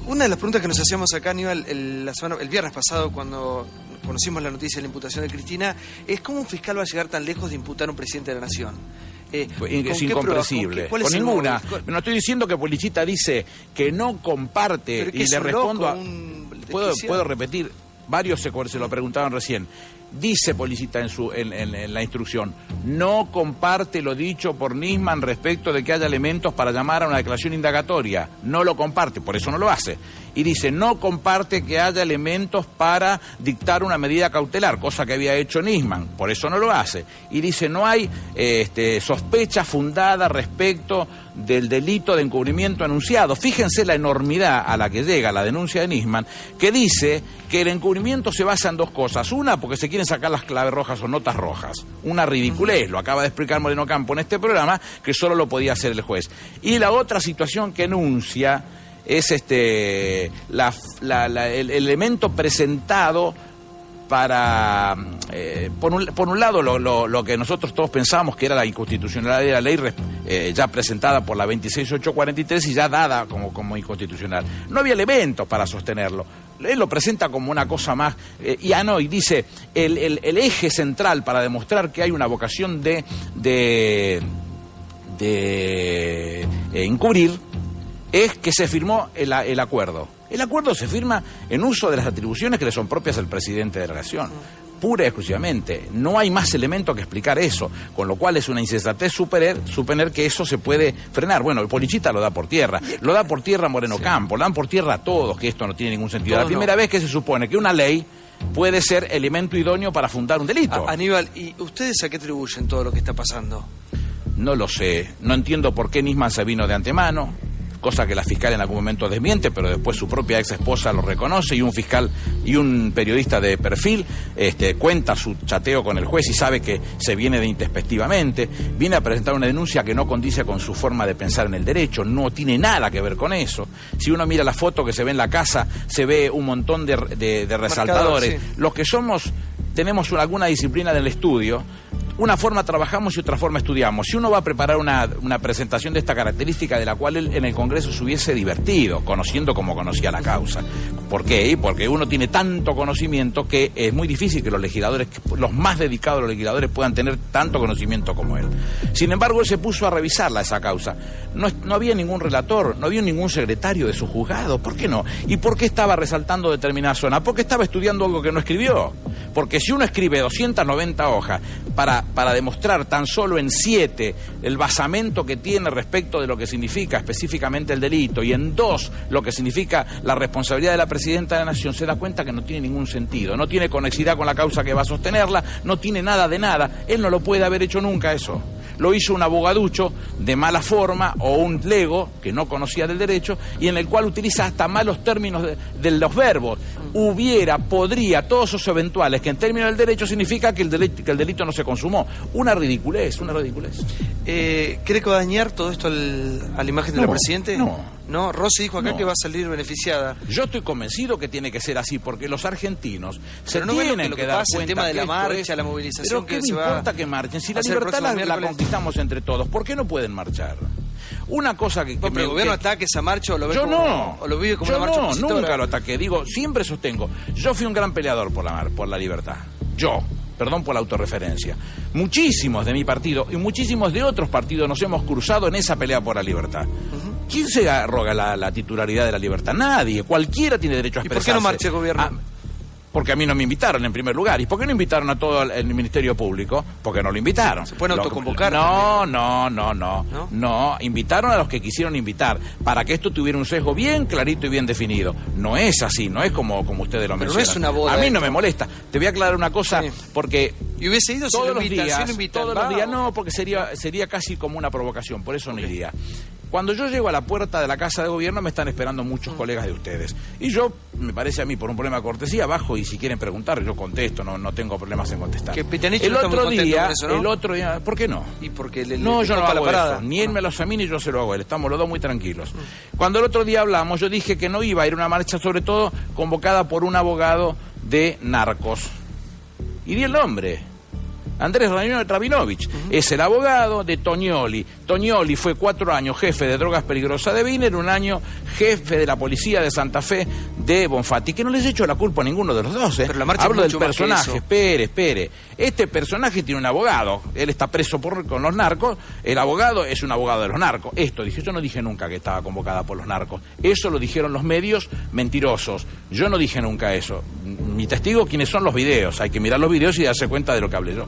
Una de las preguntas que nos hacíamos acá, Aníbal, el viernes pasado, cuando conocimos la noticia de la imputación de Cristina, es cómo un fiscal va a llegar tan lejos de imputar a un presidente de la Nación. Es incomprensible. Con ninguna. No estoy diciendo que Policita dice que no comparte y le respondo a... ¿Puedo repetir? Varios se lo preguntaban recién. Dice Policita en la instrucción, no comparte lo dicho por Nisman respecto de que haya elementos para llamar a una declaración indagatoria. No lo comparte, por eso no lo hace. Y dice, no comparte que haya elementos para dictar una medida cautelar, cosa que había hecho Nisman, por eso no lo hace. Y dice, no hay sospecha fundada respecto del delito de encubrimiento anunciado. Fíjense la enormidad a la que llega la denuncia de Nisman, que dice que el encubrimiento se basa en dos cosas. Una, porque se quieren sacar las claves rojas o notas rojas. Una ridiculez, lo acaba de explicar Moreno Campo en este programa, que solo lo podía hacer el juez. Y la otra situación que enuncia es el elemento presentado para, por un lado, lo que nosotros todos pensábamos que era la inconstitucionalidad de la ley ya presentada por la 26843 y ya dada como inconstitucional. No había elementos para sostenerlo. Él lo presenta como una cosa más, y dice, el eje central para demostrar que hay una vocación de encubrir es que se firmó el acuerdo. El acuerdo se firma en uso de las atribuciones que le son propias al presidente de la Nación, pura y exclusivamente. No hay más elemento que explicar eso, con lo cual es una insensatez suponer que eso se puede frenar. Bueno, el Policita lo da por tierra, Moreno Campo, lo dan por tierra a todos, que esto no tiene ningún sentido. La primera vez que se supone que una ley puede ser elemento idóneo para fundar un delito. Aníbal, ¿y ustedes a qué atribuyen todo lo que está pasando? No lo sé, no entiendo por qué Nisman se vino de antemano, cosa que la fiscal en algún momento desmiente, pero después su propia ex esposa lo reconoce, y un fiscal y un periodista de perfil cuenta su chateo con el juez y sabe que se viene de intempestivamente, viene a presentar una denuncia que no condice con su forma de pensar en el derecho, no tiene nada que ver con eso. Si uno mira la foto que se ve en la casa, se ve un montón de resaltadores. Sí. Los que tenemos alguna disciplina del estudio, una forma trabajamos y otra forma estudiamos. Si uno va a preparar una presentación de esta característica, de la cual él en el Congreso se hubiese divertido, conociendo como conocía la causa. ¿Por qué? Porque uno tiene tanto conocimiento que es muy difícil que los legisladores, los más dedicados de los legisladores, puedan tener tanto conocimiento como él. Sin embargo, él se puso a revisarla, esa causa. No había ningún relator, no había ningún secretario de su juzgado. ¿Por qué no? ¿Y por qué estaba resaltando determinada zona? Porque estaba estudiando algo que no escribió. Porque si uno escribe 290 hojas para demostrar tan solo en 7 el basamento que tiene respecto de lo que significa específicamente el delito, y en 2 lo que significa la responsabilidad de la presidenta de la Nación, se da cuenta que no tiene ningún sentido, no tiene conexidad con la causa que va a sostenerla, no tiene nada de nada. Él no lo puede haber hecho nunca eso. Lo hizo un abogaducho de mala forma o un lego que no conocía del derecho y en el cual utiliza hasta malos términos de los verbos. Hubiera, podría, todos esos eventuales que en términos del derecho significa que el delito no se consumó. Una ridiculez, una ridiculez. ¿Cree que va a dañar todo esto a la imagen de la Presidente? No, Rossi dijo acá que va a salir beneficiada. Yo estoy convencido que tiene que ser así, porque los argentinos se tienen que dar cuenta el tema de la marcha, la movilización. Pero ¿qué me importa que marchen? Si la libertad la conquistamos entre todos, ¿por qué no pueden marchar? Una cosa que... ¿Pero el gobierno ataque esa marcha o lo ve yo como, no, o lo vive como una marcha opositora? Nunca lo ataqué. Digo, siempre sostengo. Yo fui un gran peleador por la libertad. Perdón por la autorreferencia. Muchísimos de mi partido y muchísimos de otros partidos nos hemos cruzado en esa pelea por la libertad. ¿Quién se arroga la titularidad de la libertad? Nadie. Cualquiera tiene derecho a expresarse. ¿Y por qué no marcha el gobierno? Porque a mí no me invitaron en primer lugar. ¿Y por qué no invitaron a todo el Ministerio Público? Porque no lo invitaron. ¿Se pueden autoconvocar? No. Invitaron a los que quisieron invitar para que esto tuviera un sesgo bien clarito y bien definido. No es así, no es como ustedes lo mencionan. No es una boda. A mí no me molesta. Te voy a aclarar una cosa, porque... ¿Y hubiese ido todos los días? No, porque sería casi como una provocación, por eso no iría. Cuando yo llego a la puerta de la Casa de Gobierno me están esperando muchos colegas de ustedes. Y yo, me parece a mí, por un problema de cortesía, bajo y si quieren preguntar, yo contesto, no tengo problemas en contestar. El otro día, ¿por qué no? ¿Y porque yo no hago eso. Ni él me lo hace a mí, ni yo se lo hago a él. Estamos los dos muy tranquilos. Cuando el otro día hablamos, yo dije que no iba a ir a una marcha, sobre todo convocada por un abogado de narcos. Y di el nombre. Andrés Rabinovich es el abogado de Tognoli. Tognoli fue 4 años jefe de drogas peligrosas de Wiener, 1 año jefe de la policía de Santa Fe de Bonfatti, que no les echo la culpa a ninguno de los dos. Pero la marcha hablo es del mucho más que personaje, eso. espere. Este personaje tiene un abogado, él está preso con los narcos, el abogado es un abogado de los narcos. Esto dije, yo no dije nunca que estaba convocada por los narcos, eso lo dijeron los medios mentirosos, yo no dije nunca eso. Mi testigo, ¿quiénes son los videos? Hay que mirar los videos y darse cuenta de lo que hablé yo.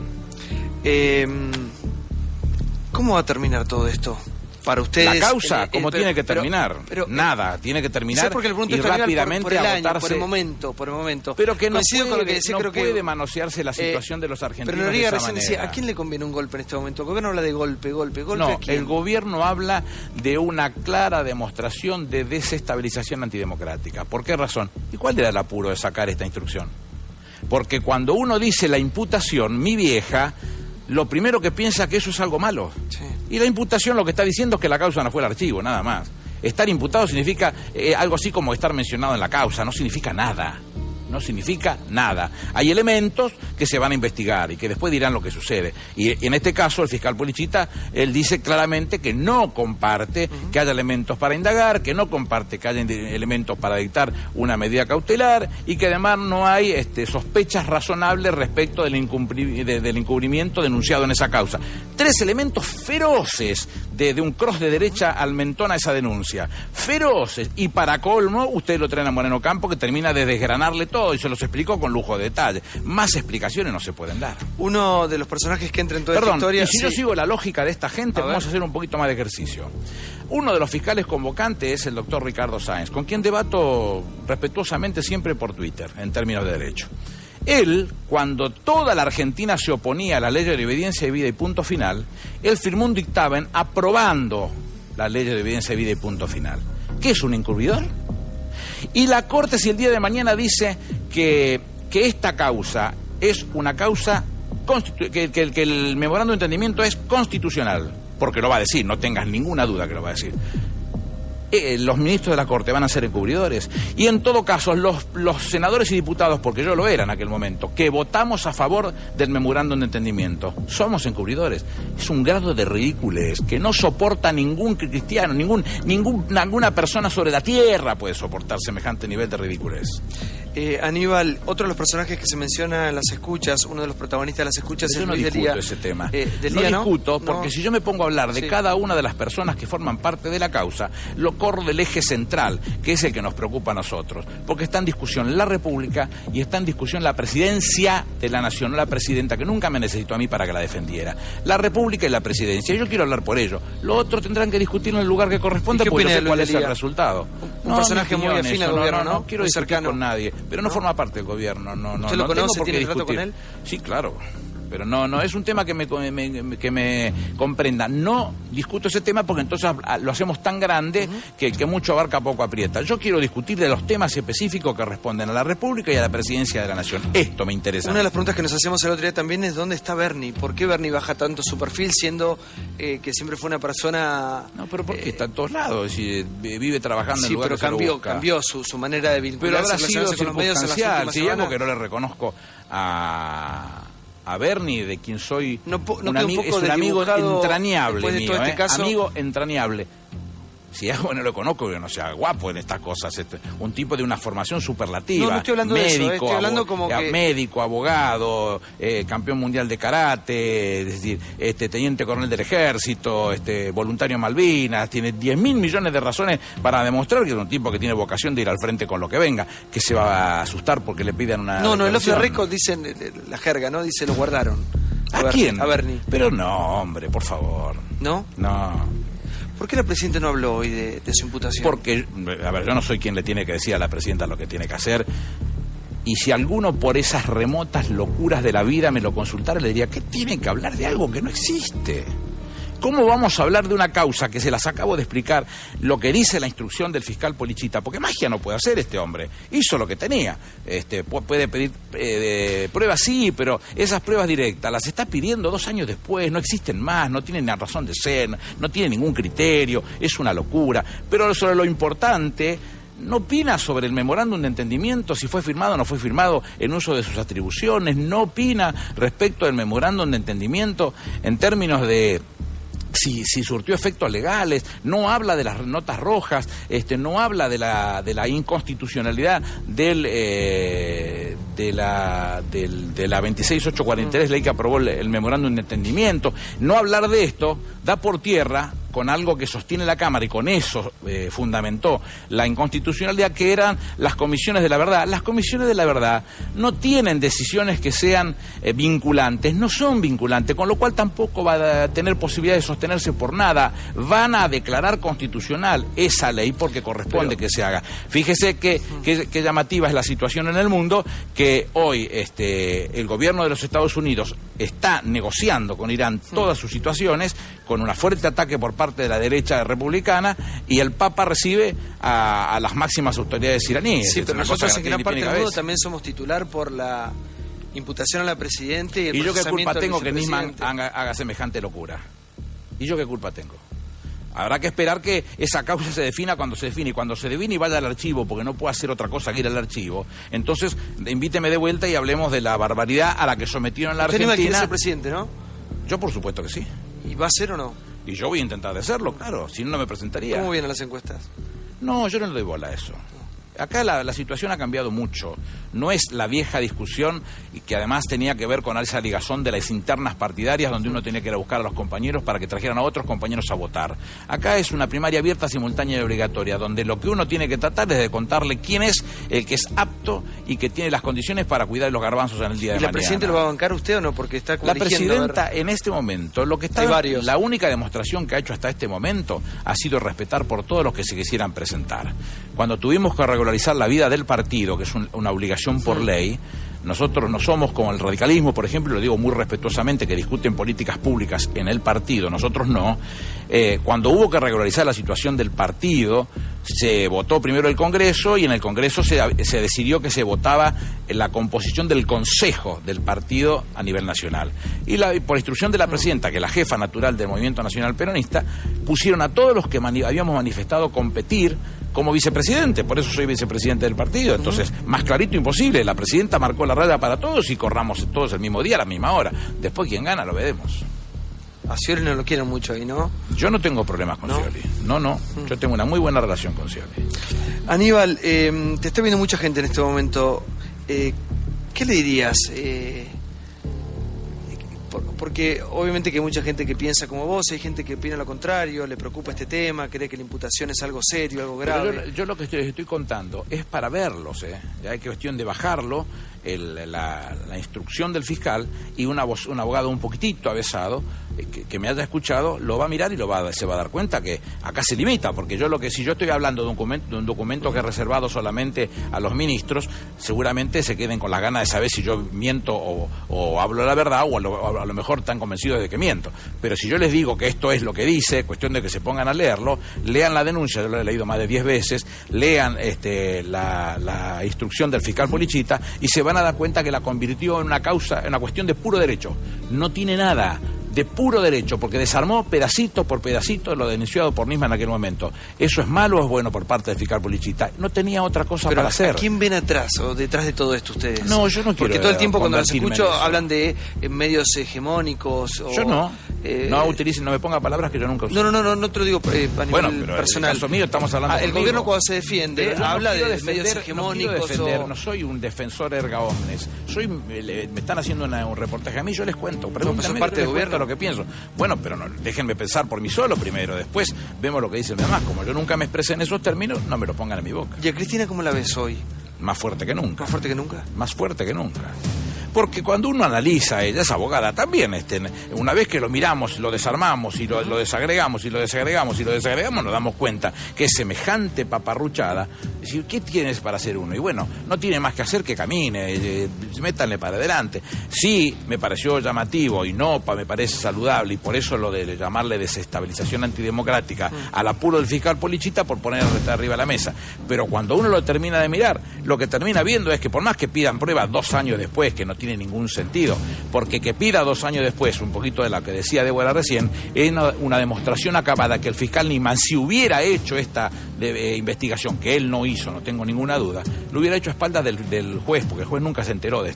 ¿Cómo va a terminar todo esto? Para ustedes... La causa, ¿cómo tiene que terminar? Pero, nada, tiene que terminar ¿sabes por qué le pregunto y esto, Aníbal? rápidamente por el año, agotarse. por el momento. Pero que no Coincido puede, con lo que decía, no creo que puede manosearse la situación de los argentinos pero Noriega de esa recién manera. decía, ¿a quién le conviene un golpe en este momento? El gobierno habla de golpe No, ¿a quién? el gobierno habla de una clara demostración de desestabilización antidemocrática. ¿Por qué razón? ¿Y cuál era el apuro de sacar esta instrucción? Porque cuando uno dice la imputación, mi vieja, lo primero que piensa que eso es algo malo. Sí. Y la imputación lo que está diciendo es que la causa no fue el archivo, nada más. Estar imputado significa algo así como estar mencionado en la causa, no significa nada. No significa nada. Hay elementos que se van a investigar y que después dirán lo que sucede. Y en este caso, el fiscal Polichita, él dice claramente que no comparte que haya elementos para indagar, que no comparte que haya elementos para dictar una medida cautelar y que además no hay sospechas razonables respecto del encubrimiento denunciado en esa causa. 3 elementos feroces de un cross de derecha al mentón a esa denuncia. Feroces. Y para colmo, usted lo traen a Moreno Campo, que termina de desgranarle todo y se los explicó con lujo de detalle. Más explicaciones no se pueden dar. Uno de los personajes que entra en toda esta historia... y si yo sigo la lógica de esta gente, vamos a hacer un poquito más de ejercicio. Uno de los fiscales convocantes es el doctor Ricardo Sáenz, con quien debato respetuosamente siempre por Twitter, en términos de derecho. Él, cuando toda la Argentina se oponía a la ley de evidencia de vida y punto final, él firmó un dictamen aprobando la ley de evidencia de vida y punto final. ¿Qué es un encubridor? Y la Corte, si el día de mañana dice que esta causa es una causa, que el memorándum de entendimiento es constitucional, porque lo va a decir, no tengas ninguna duda que lo va a decir, los ministros de la Corte van a ser encubridores. Y en todo caso, los senadores y diputados, porque yo lo era en aquel momento, que votamos a favor del memorándum de entendimiento, somos encubridores. Es un grado de ridiculez que no soporta ningún cristiano, ninguna persona sobre la tierra puede soportar semejante nivel de ridiculez. Aníbal, otro de los personajes que se menciona en las escuchas, uno de los protagonistas de las escuchas es Luis Delía. Yo no discuto ese tema. No discuto, porque si yo me pongo a hablar de cada una de las personas que forman parte de la causa, lo corro del eje central, que es el que nos preocupa a nosotros. Porque está en discusión la República y está en discusión la presidencia de la Nación, no la presidenta, que nunca me necesitó a mí para que la defendiera. La República y la presidencia. Yo quiero hablar por ello. Lo otro tendrán que discutir en el lugar que corresponde, porque yo sé cuál es el resultado. Un personaje muy afín al gobierno, ¿no? No quiero discutir con nadie. Pero no forma parte del gobierno, no ¿Usted lo conoce? Tengo por qué ¿Tiene trato discutir. con él? Sí, claro. Pero no es un tema que me comprenda. No discuto ese tema porque entonces lo hacemos tan grande que el que mucho abarca poco aprieta. Yo quiero discutir de los temas específicos que responden a la República y a la presidencia de la Nación. Esto me interesa. Una de las preguntas que nos hacemos el otro día también es ¿dónde está Bernie? ¿Por qué Bernie baja tanto su perfil siendo que siempre fue una persona... No, pero porque está en todos lados, es decir, vive trabajando en lugares pero que se lo busca. cambió su manera de vincularse, pero habrá sido con los medios en las circunstancial. últimas Si semanas. algo que no le reconozco a Bernie, de quien soy un amigo, es un amigo entrañable mío, amigo entrañable. Si algo no lo conozco, que no sea guapo en estas cosas, un tipo de una formación superlativa. No estoy hablando médico, de eso, estoy hablando como que... médico, abogado, campeón mundial de karate, es decir, teniente coronel del ejército, voluntario en Malvinas, tiene 10.000 millones de razones para demostrar que es un tipo que tiene vocación de ir al frente con lo que venga, que se va a asustar porque le pidan una... No, el off the record dicen, la jerga, ¿no? Dice, lo guardaron. ¿A quién? A Bernie. Pero no, hombre, por favor. ¿No? No. ¿Por qué la presidenta no habló hoy de su imputación? Porque, a ver, yo no soy quien le tiene que decir a la presidenta lo que tiene que hacer. Y si alguno por esas remotas locuras de la vida me lo consultara, le diría, ¿qué tienen que hablar de algo que no existe? ¿Cómo vamos a hablar de una causa que se las acabo de explicar, lo que dice la instrucción del fiscal Polichita? Porque magia no puede hacer este hombre. Hizo lo que tenía. Puede pedir pruebas, sí, pero esas pruebas directas las está pidiendo 2 años después, no existen más, no tienen ni razón de ser, no tienen ningún criterio, es una locura. Pero sobre lo importante, no opina sobre el memorándum de entendimiento, si fue firmado o no fue firmado en uso de sus atribuciones, no opina respecto del memorándum de entendimiento en términos de si surtió efectos legales, no habla de las notas rojas, no habla de la inconstitucionalidad de la 26843, ley que aprobó el memorándum de entendimiento. No hablar de esto da por tierra con algo que sostiene la Cámara, y con eso fundamentó la inconstitucionalidad, que eran las comisiones de la verdad. Las comisiones de la verdad no tienen decisiones que sean vinculantes, no son vinculantes, con lo cual tampoco va a tener posibilidad de sostenerse por nada. Van a declarar constitucional esa ley porque corresponde que se haga. Fíjese que llamativa es la situación en el mundo, que hoy el gobierno de los Estados Unidos está negociando con Irán todas sus situaciones, con un fuerte ataque por parte de la derecha republicana, y el Papa recibe a las máximas autoridades iraníes. Sí, pero nosotros en gran parte del mundo también somos titular por la imputación a la presidenta y el ¿Y yo qué culpa procesamiento del tengo que Nisman vicepresidente? haga semejante locura? ¿Y yo qué culpa tengo? Habrá que esperar que esa causa se defina cuando se define, y cuando se define y vaya al archivo, porque no puedo hacer otra cosa que ir al archivo. Entonces, invíteme de vuelta y hablemos de la barbaridad a la que sometieron a la Argentina. Usted no quiere ser presidente, ¿no? Yo por supuesto que sí. ¿Y va a ser o no? Y yo voy a intentar de hacerlo, claro, si no, no me presentaría. ¿Cómo vienen las encuestas? No, yo no le doy bola a eso. Acá la situación ha cambiado mucho. No es la vieja discusión, y que además tenía que ver con esa ligazón de las internas partidarias, donde uno tenía que ir a buscar a los compañeros para que trajeran a otros compañeros a votar. Acá es una primaria abierta, simultánea y obligatoria, donde lo que uno tiene que tratar es de contarle quién es el que es apto y que tiene las condiciones para cuidar de los garbanzos en el día de mañana. ¿Y la presidenta lo va a bancar usted o no? Porque está como La eligiendo, presidenta en este momento, lo que está, la única demostración que ha hecho hasta este momento ha sido respetar por todos los que se quisieran presentar. Cuando tuvimos que regularizar la vida del partido, que es una obligación por ley, nosotros no somos como el radicalismo, por ejemplo, lo digo muy respetuosamente, que discuten políticas públicas en el partido, nosotros no. Cuando hubo que regularizar la situación del partido, se votó primero el Congreso, y en el Congreso se decidió que se votaba en la composición del Consejo del partido a nivel nacional. Y por instrucción de la presidenta, que es la jefa natural del Movimiento Nacional Peronista, pusieron a todos los que habíamos manifestado competir como vicepresidente. Por eso soy vicepresidente del partido. Entonces, más clarito imposible. La presidenta marcó la raya para todos y corramos todos el mismo día, a la misma hora. Después, quien gana, lo veremos. A Scioli no lo quieren mucho ahí, ¿no? Yo no tengo problemas con Scioli. No. Yo tengo una muy buena relación con Scioli. Aníbal, te está viendo mucha gente en este momento. ¿Qué le dirías? Porque obviamente que hay mucha gente que piensa como vos, hay gente que opina lo contrario, le preocupa este tema, cree que la imputación es algo serio, algo grave. Pero yo lo que estoy contando es para verlos, Ya hay cuestión de bajarlo, la instrucción del fiscal, y un abogado un poquitito avesado que me haya escuchado lo va a mirar y se va a dar cuenta que acá se limita, porque si yo estoy hablando de un documento que es reservado solamente a los ministros, seguramente se queden con la gana de saber si yo miento o hablo la verdad, o a lo mejor están convencidos de que miento. Pero si yo les digo que esto es lo que dice, cuestión de que se pongan a leerlo, lean la denuncia, yo lo he leído más de 10 veces, lean la instrucción del fiscal Polichita, y se van a dar cuenta que la convirtió en una cuestión de puro derecho. No tiene nada de puro derecho, porque desarmó pedacito por pedacito lo denunciado por Nisman en aquel momento. ¿Eso es malo o es bueno por parte del fiscal Polichita? No tenía otra cosa para hacer. ¿A quién ven atrás o detrás de todo esto ustedes? No, yo no quiero. Porque todo el tiempo cuando los escucho hablan de medios hegemónicos. Yo no. No me ponga palabras que yo nunca usé. No te lo digo a nivel personal. En el caso mío estamos hablando el gobierno cuando se defiende habla de medios hegemónicos. No soy un defensor erga omnes. Me están haciendo un reportaje a mí, yo les cuento. Son parte del gobierno. Lo que pienso. Bueno, pero déjenme pensar por mí solo primero, después vemos lo que dicen los demás. Como yo nunca me expresé en esos términos, no me lo pongan en mi boca. ¿Y a Cristina cómo la ves hoy? Más fuerte que nunca. ¿Más fuerte que nunca? Más fuerte que nunca. Porque cuando uno analiza, ella es abogada también, una vez que lo miramos, lo desarmamos y lo desagregamos y lo desagregamos y lo desagregamos, nos damos cuenta que es semejante paparruchada. Es decir, ¿qué tienes para hacer uno? Y bueno, no tiene más que hacer que camine, métanle para adelante. Sí, me pareció llamativo y no me parece saludable, y por eso lo de llamarle desestabilización antidemocrática al apuro del fiscal Polichita por poner arriba de la mesa. Pero cuando uno lo termina de mirar, lo que termina viendo es que por más que pidan pruebas 2 años después, que no tiene ningún sentido, porque que pida 2 años después, un poquito de lo que decía Débora recién, es una demostración acabada que el fiscal Nisman, si hubiera hecho esta investigación, que él no hizo, no tengo ninguna duda, lo hubiera hecho a espaldas del juez, porque el juez nunca se enteró de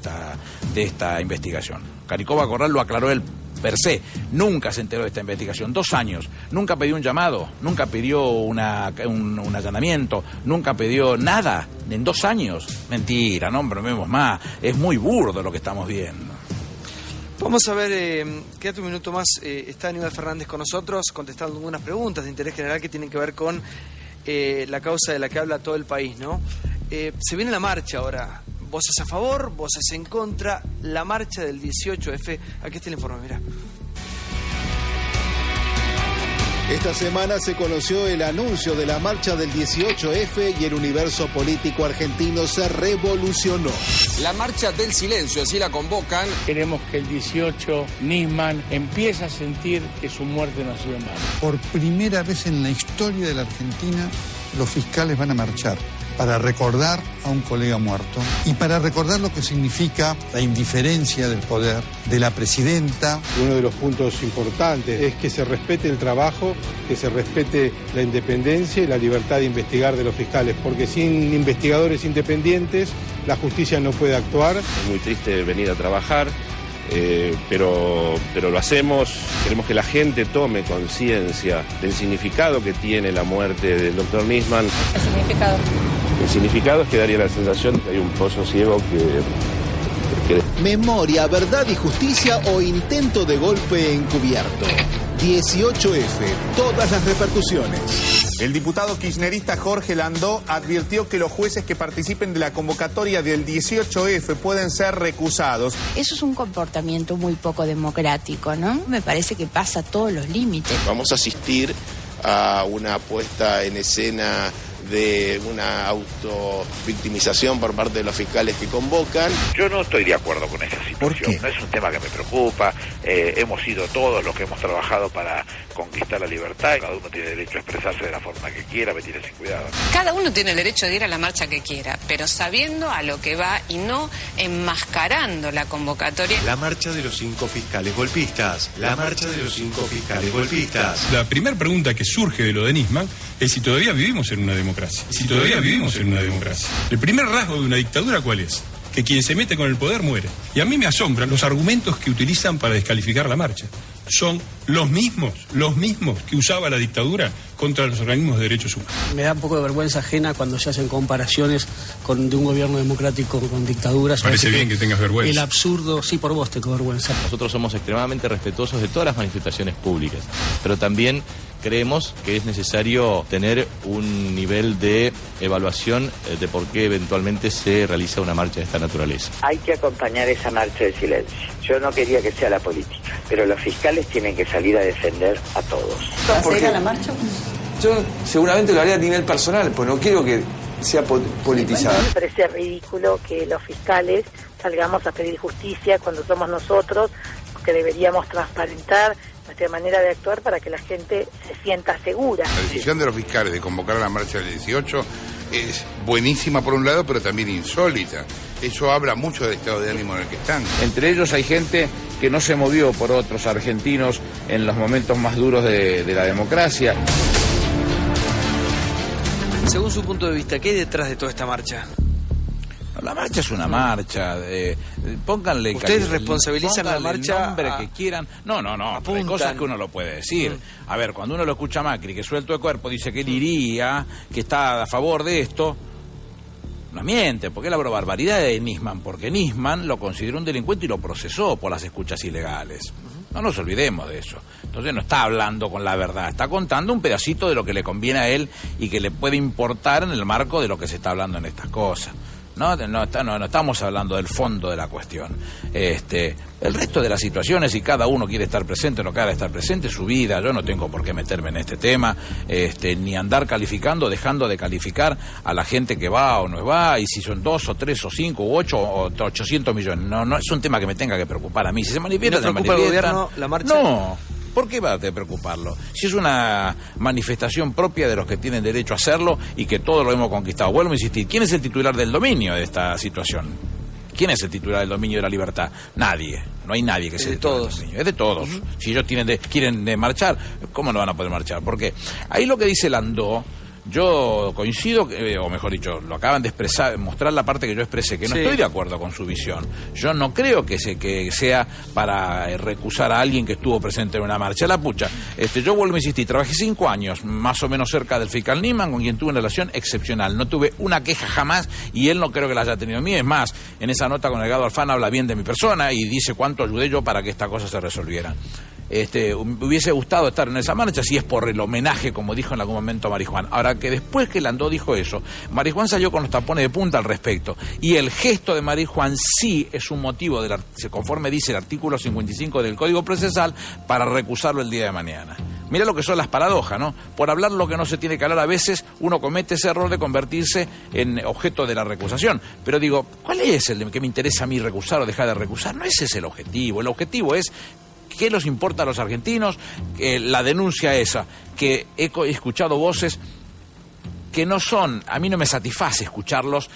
esta investigación. Caricova Corral lo aclaró él per se, nunca se enteró de esta investigación, 2 años, nunca pidió un llamado, nunca pidió un allanamiento, nunca pidió nada, en 2 años. Mentira, no bromemos más, es muy burdo lo que estamos viendo. Vamos a ver, quédate un minuto más, está Aníbal Fernández con nosotros contestando algunas preguntas de interés general que tienen que ver con la causa de la que habla todo el país, ¿no? Se viene la marcha ahora. Voces a favor, voces en contra, la marcha del 18F. Aquí está el informe, mirá. Esta semana se conoció el anuncio de la marcha del 18F y el universo político argentino se revolucionó. La marcha del silencio, así la convocan. Queremos que el 18 Nisman empiece a sentir que su muerte no ha sido en vano. Por primera vez en la historia de la Argentina, los fiscales van a marchar para recordar a un colega muerto y para recordar lo que significa la indiferencia del poder de la presidenta. Uno de los puntos importantes es que se respete el trabajo, que se respete la independencia y la libertad de investigar de los fiscales, porque sin investigadores independientes la justicia no puede actuar. Es muy triste venir a trabajar, pero lo hacemos. Queremos que la gente tome conciencia del significado que tiene la muerte del doctor Nisman. ¿El significado? El significado es que daría la sensación de que hay un pozo ciego que... Memoria, verdad y justicia o intento de golpe encubierto. 18F, todas las repercusiones. El diputado kirchnerista Jorge Landó advirtió que los jueces que participen de la convocatoria del 18F pueden ser recusados. Eso es un comportamiento muy poco democrático, ¿no? Me parece que pasa todos los límites. Vamos a asistir a una puesta en escena de una autovictimización por parte de los fiscales que convocan. Yo no estoy de acuerdo con esa situación, no es un tema que me preocupa, hemos sido todos los que hemos trabajado para conquistar la libertad, cada uno tiene derecho a expresarse de la forma que quiera, me tiene sin cuidado. Cada uno tiene el derecho de ir a la marcha que quiera, pero sabiendo a lo que va y no enmascarando la convocatoria. La marcha de los 5 fiscales golpistas, la marcha de los 5 fiscales golpistas. La primera pregunta que surge de lo de Nisman es si todavía vivimos en una democracia. Si todavía vivimos en una democracia. El primer rasgo de una dictadura, ¿cuál es? Que quien se mete con el poder muere. Y a mí me asombran los argumentos que utilizan para descalificar la marcha. Son los mismos que usaba la dictadura contra los organismos de derechos humanos. Me da un poco de vergüenza ajena cuando se hacen comparaciones de un gobierno democrático con dictaduras. Parece bien que tengas vergüenza. El absurdo, sí, por vos tengo vergüenza. Nosotros somos extremadamente respetuosos de todas las manifestaciones públicas, pero también creemos que es necesario tener un nivel de evaluación de por qué eventualmente se realiza una marcha de esta naturaleza. Hay que acompañar esa marcha de silencio. Yo no quería que sea la política, pero los fiscales tienen que salir a defender a todos. ¿Vas a ir a la marcha? Yo seguramente lo haría a nivel personal, pues no quiero que sea politizado. Me parece ridículo que los fiscales salgamos a pedir justicia cuando somos nosotros los que deberíamos transparentar nuestra manera de actuar para que la gente se sienta segura. La decisión de los fiscales de convocar a la marcha del 18 es buenísima por un lado, pero también insólita. Eso habla mucho del estado de ánimo en el que están. Entre ellos hay gente que no se movió por otros argentinos en los momentos más duros de la democracia. Según su punto de vista, ¿qué hay detrás de toda esta marcha? La marcha es una marcha. Pónganle. ¿Ustedes responsabilizan la marcha? El nombre que quieran. No. Hay cosas que uno lo puede decir. A ver, cuando uno lo escucha a Macri, que suelto de cuerpo, dice que él iría, que está a favor de esto. No miente, porque él habló barbaridad de Nisman, porque Nisman lo consideró un delincuente y lo procesó por las escuchas ilegales. No nos olvidemos de eso. Entonces no está hablando con la verdad, está contando un pedacito de lo que le conviene a él y que le puede importar en el marco de lo que se está hablando en estas cosas. No estamos hablando del fondo de la cuestión. El resto de las situaciones, si cada uno quiere estar presente o no quiere estar presente, su vida. Yo no tengo por qué meterme en este tema, ni andar calificando, dejando de calificar a la gente que va o no va, y si son 2 o 3 o 5 o 8 o 800 millones. No es un tema que me tenga que preocupar a mí. Si se manifiesta, ¿no preocupa el gobierno la marcha? No. ¿Por qué va a preocuparlo? Si es una manifestación propia de los que tienen derecho a hacerlo y que todos lo hemos conquistado. Vuelvo a insistir, ¿quién es el titular del dominio de esta situación? ¿Quién es el titular del dominio de la libertad? Nadie. No hay nadie que sea de todos. Es de todos. Si ellos quieren marchar, ¿cómo no van a poder marchar? Porque ahí lo que dice Landó Yo coincido, o mejor dicho, lo acaban de expresar, mostrar la parte que yo expresé, que no estoy de acuerdo con su visión. Yo no creo que sea para recusar a alguien que estuvo presente en una marcha. La pucha, yo vuelvo a insistir, trabajé 5 años, más o menos cerca del fiscal Nisman, con quien tuve una relación excepcional. No tuve una queja jamás, y él no creo que la haya tenido a mí. Es más, en esa nota con Edgardo Alfano habla bien de mi persona y dice cuánto ayudé yo para que esta cosa se resolviera. Me hubiese gustado estar en esa marcha si es por el homenaje, como dijo en algún momento Marijuán. Ahora que después que Landó dijo eso, Marijuán salió con los tapones de punta al respecto, y el gesto de Marijuán sí es un motivo, conforme dice el artículo 55 del Código Procesal, para recusarlo el día de mañana. Mira lo que son las paradojas, ¿no? Por hablar lo que no se tiene que hablar, a veces uno comete ese error de convertirse en objeto de la recusación. Pero digo, ¿cuál es el que me interesa a mí recusar o dejar de recusar? No ese es el objetivo. El objetivo es ¿qué nos importa a los argentinos? La denuncia esa, que he escuchado voces que no son, a mí no me satisface escucharlos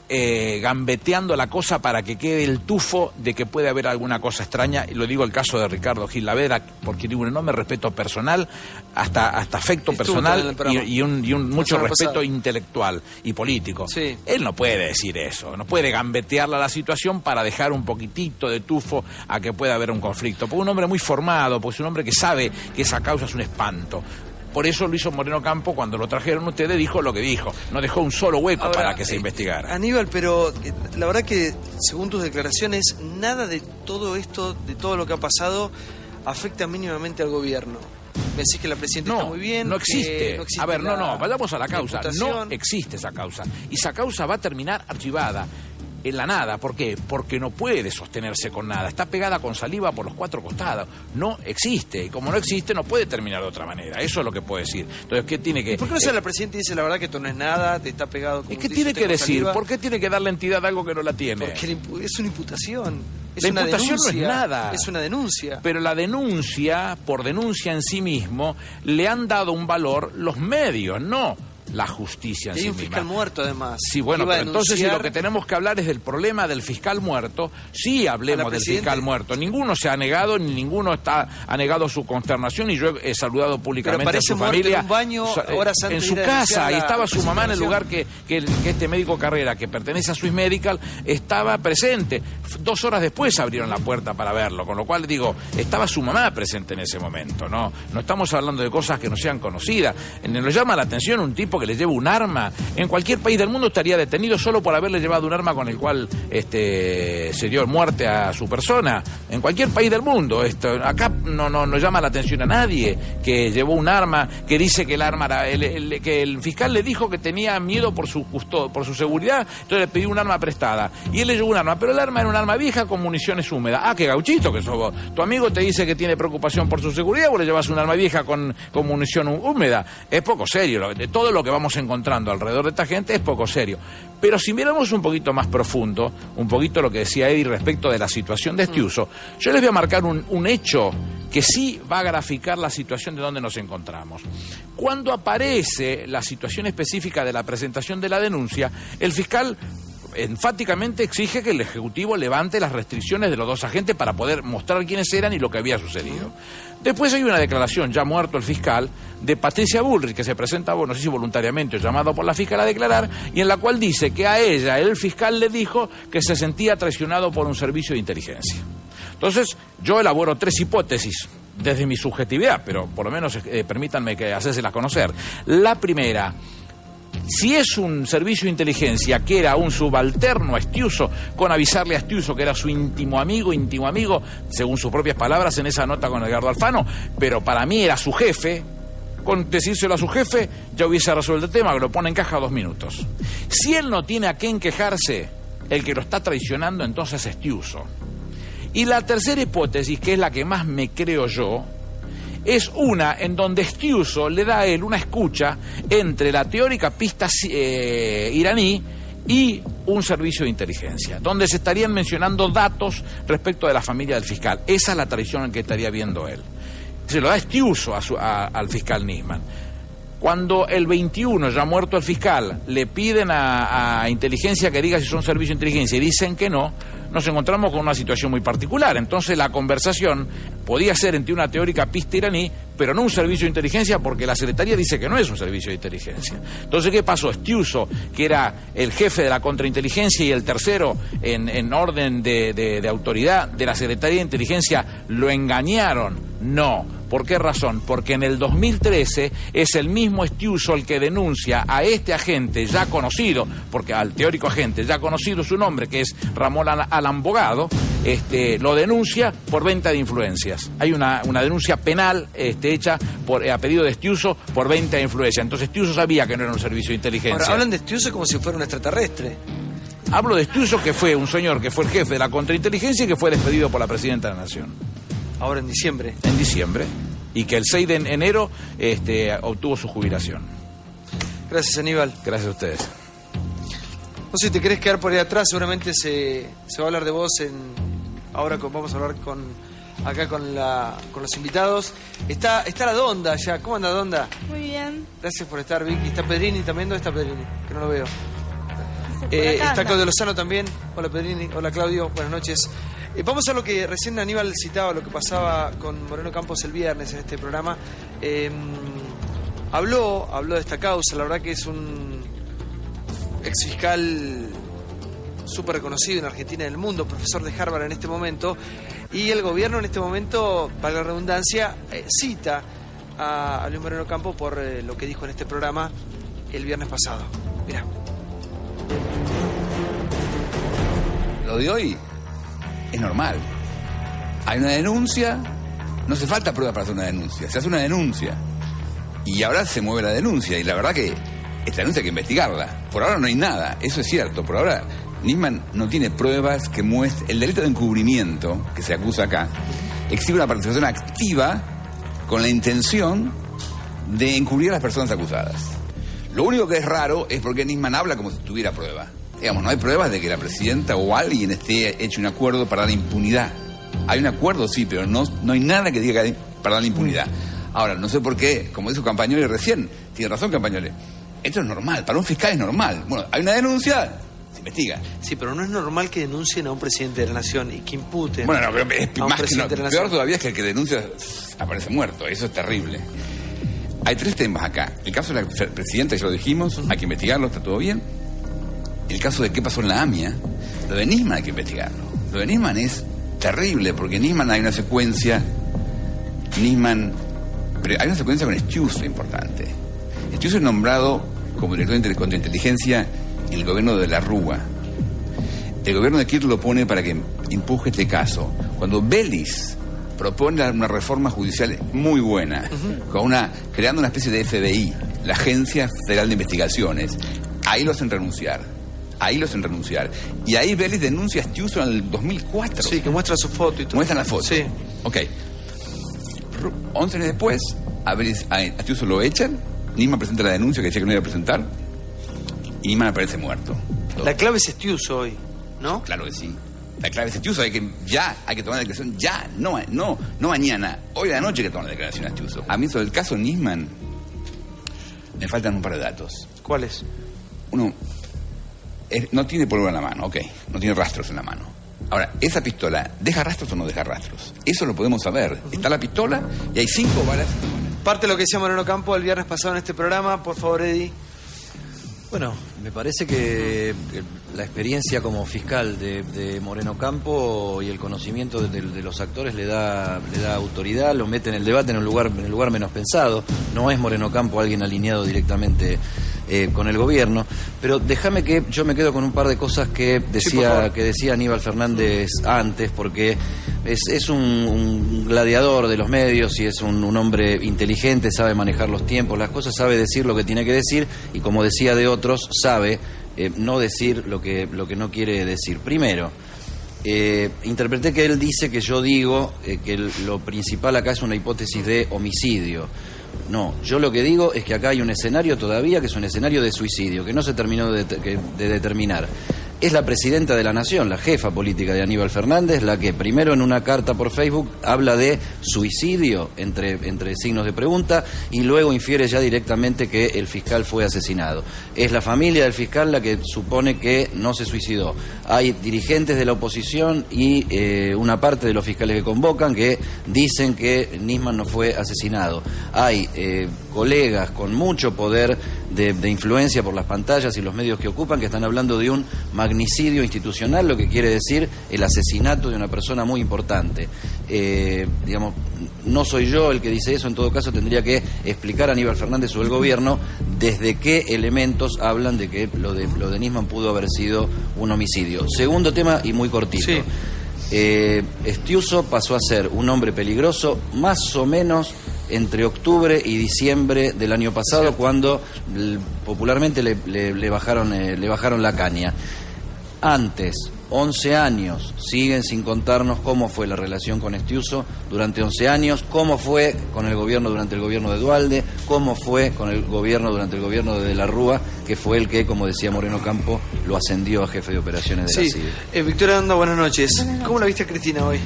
gambeteando la cosa para que quede el tufo de que puede haber alguna cosa extraña. Y lo digo el caso de Ricardo Gil Lavera, porque tiene un enorme respeto personal, hasta afecto personal y un mucho respeto intelectual y político. Él no puede decir eso, no puede gambetearla la situación para dejar un poquitito de tufo a que pueda haber un conflicto. Porque un hombre muy formado, porque es un hombre que sabe que esa causa es un espanto. Por eso Luis Moreno Campo, cuando lo trajeron ustedes, dijo lo que dijo. No dejó un solo hueco para que se investigara. Aníbal, pero la verdad que, según tus declaraciones, nada de todo esto, de todo lo que ha pasado, afecta mínimamente al gobierno. Me decís que la presidenta está muy bien. No existe. No existe. A ver, vayamos a la causa. No existe esa causa. Y esa causa va a terminar archivada. En la nada. ¿Por qué? Porque no puede sostenerse con nada. Está pegada con saliva por los 4 costados. No existe. Y como no existe, no puede terminar de otra manera. Eso es lo que puedo decir. Entonces, ¿qué tiene que...? ¿Y por qué no sale la presidenta y dice la verdad que esto no es nada, te está pegado con... ¿Qué tiene que decir? ¿Por qué tiene que darle entidad a algo que no la tiene? Porque es una imputación. La imputación no es nada. Es una denuncia. Pero la denuncia, por denuncia en sí mismo, le han dado un valor los medios, no la justicia en sí misma. Hay un fiscal muerto, además. Sí, bueno, pero entonces si lo que tenemos que hablar es del problema del fiscal muerto, sí hablemos del fiscal muerto. Ninguno se ha negado, ni ninguno ha negado su consternación, y yo he saludado públicamente a su familia. En un baño, horas antes en su casa, y estaba su mamá en el lugar que este médico Carrera, que pertenece a Swiss Medical, estaba presente. 2 horas después abrieron la puerta para verlo, con lo cual digo, estaba su mamá presente en ese momento, no estamos hablando de cosas que no sean conocidas. Nos llama la atención un tipo que le lleva un arma. En cualquier país del mundo estaría detenido solo por haberle llevado un arma con el cual se dio muerte a su persona. En cualquier país del mundo. Acá no llama la atención a nadie que llevó un arma, que dice que el arma era, que el fiscal le dijo que tenía miedo por su seguridad, entonces le pidió un arma prestada y él le llevó un arma, pero el arma era un arma vieja con municiones húmedas. Qué gauchito que sos vos. Tu amigo te dice que tiene preocupación por su seguridad, vos le llevas un arma vieja con munición húmeda. Es poco serio. Todo lo que vamos encontrando alrededor de esta gente es poco serio. Pero si miramos un poquito más profundo, un poquito lo que decía Eddie respecto de la situación de Estiuso, yo les voy a marcar un hecho que sí va a graficar la situación de donde nos encontramos. Cuando aparece la situación específica de la presentación de la denuncia, el fiscal enfáticamente exige que el Ejecutivo levante las restricciones de los 2 agentes para poder mostrar quiénes eran y lo que había sucedido. Después hay una declaración, ya muerto el fiscal, de Patricia Bullrich, que se presenta, no sé si voluntariamente o llamado por la fiscal a declarar, y en la cual dice que a ella el fiscal le dijo que se sentía traicionado por un servicio de inteligencia. Entonces, yo elaboro 3 hipótesis desde mi subjetividad, pero por lo menos permítanme que hacérselas conocer. La primera: si es un servicio de inteligencia que era un subalterno a Estiuso, con avisarle a Estiuso que era su íntimo amigo, según sus propias palabras en esa nota con Edgardo Alfano, pero para mí era su jefe, con decírselo a su jefe ya hubiese resuelto el tema, que lo pone en caja 2 minutos. Si él no tiene a quién quejarse, el que lo está traicionando entonces es Estiuso. Y la tercera hipótesis, que es la que más me creo yo, es una en donde Estiuso le da a él una escucha entre la teórica pista iraní y un servicio de inteligencia, donde se estarían mencionando datos respecto de la familia del fiscal. Esa es la traición en que estaría viendo él. Se lo da Estiuso al fiscal Nisman. Cuando el 21, ya muerto el fiscal, le piden a inteligencia que diga si son servicio de inteligencia y dicen que no, nos encontramos con una situación muy particular. Entonces la conversación podía ser entre una teórica pista iraní, pero no un servicio de inteligencia, porque la Secretaría dice que no es un servicio de inteligencia. Entonces, ¿qué pasó? Stiuso, que era el jefe de la contrainteligencia y el tercero en orden de autoridad de la Secretaría de Inteligencia, ¿lo engañaron? No. ¿Por qué razón? Porque en el 2013 es el mismo Stiuso el que denuncia a este agente ya conocido, porque al teórico agente ya conocido su nombre, que es Ramón Alambogado, lo denuncia por venta de influencias. Hay una denuncia penal hecha a pedido de Stiuso por venta de influencias. Entonces Stiuso sabía que no era un servicio de inteligencia. Ahora, hablan de Stiuso como si fuera un extraterrestre. Hablo de Stiuso, que fue un señor que fue el jefe de la contrainteligencia y que fue despedido por la Presidenta de la Nación. Ahora en diciembre. En diciembre. Y que el 6 de enero obtuvo su jubilación. Gracias, Aníbal. Gracias a ustedes. No sé si te querés quedar por ahí atrás, seguramente se va a hablar de vos ahora vamos a hablar con los invitados. Está la Donda ya. ¿Cómo anda, Donda? Muy bien. Gracias por estar, Vicky. ¿Está Pedrini también? ¿Dónde está Pedrini? Que no lo veo. Está anda. Claudio Lozano también. Hola, Pedrini. Hola, Claudio. Buenas noches. Vamos a lo que recién Aníbal citaba, lo que pasaba con Moreno Campos el viernes en este programa. Habló de esta causa. La verdad que es un ex fiscal súper reconocido en Argentina y en el mundo, profesor de Harvard en este momento, y el gobierno en este momento, para la redundancia, cita a Luis Moreno Campos por lo que dijo en este programa el viernes pasado. Mirá. Lo de hoy es normal. Hay una denuncia, no hace falta prueba para hacer una denuncia, se hace una denuncia y ahora se mueve la denuncia, y la verdad que esta denuncia hay que investigarla. Por ahora no hay nada, eso es cierto. Por ahora Nisman no tiene pruebas que muestren. El delito de encubrimiento que se acusa acá exhibe una participación activa con la intención de encubrir a las personas acusadas. Lo único que es raro es porque Nisman habla como si tuviera prueba. Digamos, no hay pruebas de que la presidenta o alguien esté hecho un acuerdo para dar impunidad. Hay un acuerdo, sí, pero no hay nada que diga que hay para dar impunidad. Ahora, no sé por qué, como dijo Campagnoli recién, tiene razón Campagnoli, esto es normal, para un fiscal es normal. Bueno, hay una denuncia, se investiga. Sí, pero no es normal que denuncien a un presidente de la nación y que imputen. Bueno, no, pero es a un más que presidente de la peor nación. todavía es que el que denuncia aparece muerto, eso es terrible. Hay tres temas acá. El caso de la presidenta, ya lo dijimos, hay que investigarlo, está todo bien. El caso de qué pasó en la AMIA, lo de Nisman hay que investigarlo. Lo de Nisman es terrible, porque en Nisman hay una secuencia, pero hay una secuencia con Stiuso importante. Stiuso es nombrado como director de contrainteligencia en el gobierno de la Rúa. El gobierno de Kirchner lo pone para que empuje este caso. Cuando Vélez propone una reforma judicial muy buena, creando una especie de FBI, la Agencia Federal de Investigaciones, ahí lo hacen renunciar. Y ahí Vélez denuncia a Stiuso en el 2004. Sí, que muestra su foto y todo. Muestran la foto. Sí. Ok. 11 años después, a Stiuso lo echan, Nisman presenta la denuncia que decía que no iba a presentar, y Nisman aparece muerto. La clave es Stiuso hoy, ¿no? Claro que sí. La clave es Stiuso, hay que tomar la declaración ya, no mañana, hoy de la noche hay que tomar la declaración a Stiuso. A mí sobre el caso Nisman me faltan un par de datos. ¿Cuáles? Uno, no tiene pólvora en la mano, ok, no tiene rastros en la mano. Ahora, ¿esa pistola deja rastros o no deja rastros? Eso lo podemos saber. Está la pistola y hay 5 balas. Parte de lo que decía Moreno Campos el viernes pasado en este programa, por favor, Eddie. Bueno, me parece que la experiencia como fiscal de Moreno Campo y el conocimiento de los actores le da autoridad, lo mete en el debate en el lugar menos pensado. No es Moreno Campo alguien alineado directamente con el gobierno, pero déjame que yo me quedo con un par de cosas que decía Aníbal Fernández antes, porque es un gladiador de los medios y es un hombre inteligente, sabe manejar los tiempos, las cosas, sabe decir lo que tiene que decir y, como decía de otros, sabe no decir lo que no quiere decir. Primero, interpreté que él dice que yo digo que lo principal acá es una hipótesis de homicidio. No, yo lo que digo es que acá hay un escenario todavía que es un escenario de suicidio, que no se terminó de determinar. Es la presidenta de la Nación, la jefa política de Aníbal Fernández, la que primero en una carta por Facebook habla de suicidio, entre signos de pregunta, y luego infiere ya directamente que el fiscal fue asesinado. Es la familia del fiscal la que supone que no se suicidó. Hay dirigentes de la oposición y una parte de los fiscales que convocan que dicen que Nisman no fue asesinado. Hay colegas con mucho poder de influencia por las pantallas y los medios que ocupan que están hablando de un magnicidio institucional, lo que quiere decir el asesinato de una persona muy importante. Digamos, no soy yo el que dice eso, en todo caso tendría que explicar a Aníbal Fernández o el gobierno desde qué elementos hablan de que lo de Nisman pudo haber sido un homicidio. Segundo tema, y muy cortito. Sí. Estiuso pasó a ser un hombre peligroso más o menos entre octubre y diciembre del año pasado, cuando popularmente le bajaron la caña. Antes, 11 años, siguen sin contarnos cómo fue la relación con Estiuso durante 11 años, cómo fue con el gobierno durante el gobierno de Duhalde, cómo fue con el gobierno durante el gobierno de De la Rúa, que fue el que, como decía Moreno Campo, lo ascendió a jefe de operaciones de la CIDE. Victoria Donda, buenas noches. ¿Cómo la viste a Cristina hoy?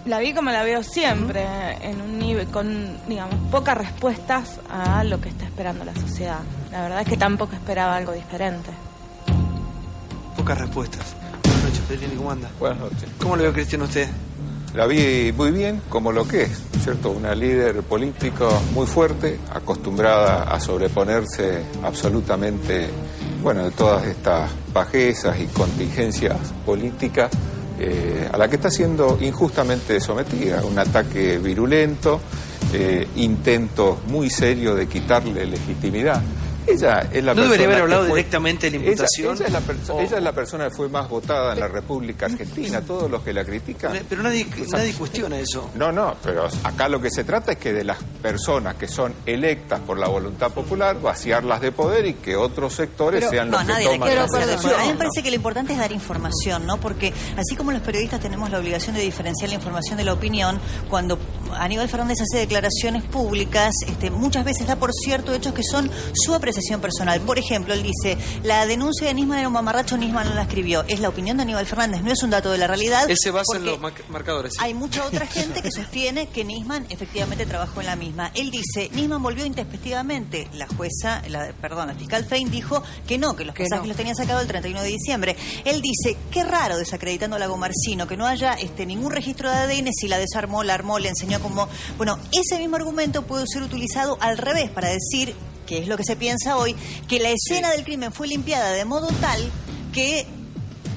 La vi como la veo siempre, en un nivel con, digamos, pocas respuestas a lo que está esperando la sociedad. La verdad es que tampoco esperaba algo diferente. Pocas respuestas. Buenas noches, Pedrini, ¿cómo anda? Buenas noches. ¿Cómo le veo a Cristina usted? La vi muy bien, como lo que es, ¿cierto? Una líder política muy fuerte, acostumbrada a sobreponerse absolutamente, de todas estas bajezas y contingencias políticas, a la que está siendo injustamente sometida. Un ataque virulento, intentos muy serios de quitarle legitimidad. Ella es la ¿No debería haber hablado directamente de la imputación? Ella es la persona que fue más votada en la República Argentina. Todos los que la critican... Pero nadie cuestiona eso. No, pero acá lo que se trata es que de las personas que son electas por la voluntad popular, vaciarlas de poder y que otros sectores sean los que toman la decisión. A mí me parece que lo importante es dar información, ¿no? Porque así como los periodistas tenemos la obligación de diferenciar la información de la opinión, cuando Aníbal Fernández hace declaraciones públicas, muchas veces da por cierto hechos que son su apreciación personal. Por ejemplo, él dice, la denuncia de Nisman era un mamarracho, Nisman no la escribió. Es la opinión de Aníbal Fernández, no es un dato de la realidad. Él se basa en los marcadores. Hay mucha otra gente que sostiene que Nisman efectivamente trabajó en la misma. Él dice, Nisman volvió intempestivamente. La fiscal Fein dijo que no, que los pasajes los tenía sacado el 31 de diciembre. Él dice, qué raro, desacreditando a Lagomarsino, que no haya ningún registro de ADN, si la desarmó, la armó, le enseñó cómo... Bueno, ese mismo argumento puede ser utilizado al revés para decir, que es lo que se piensa hoy, que la escena del crimen fue limpiada de modo tal que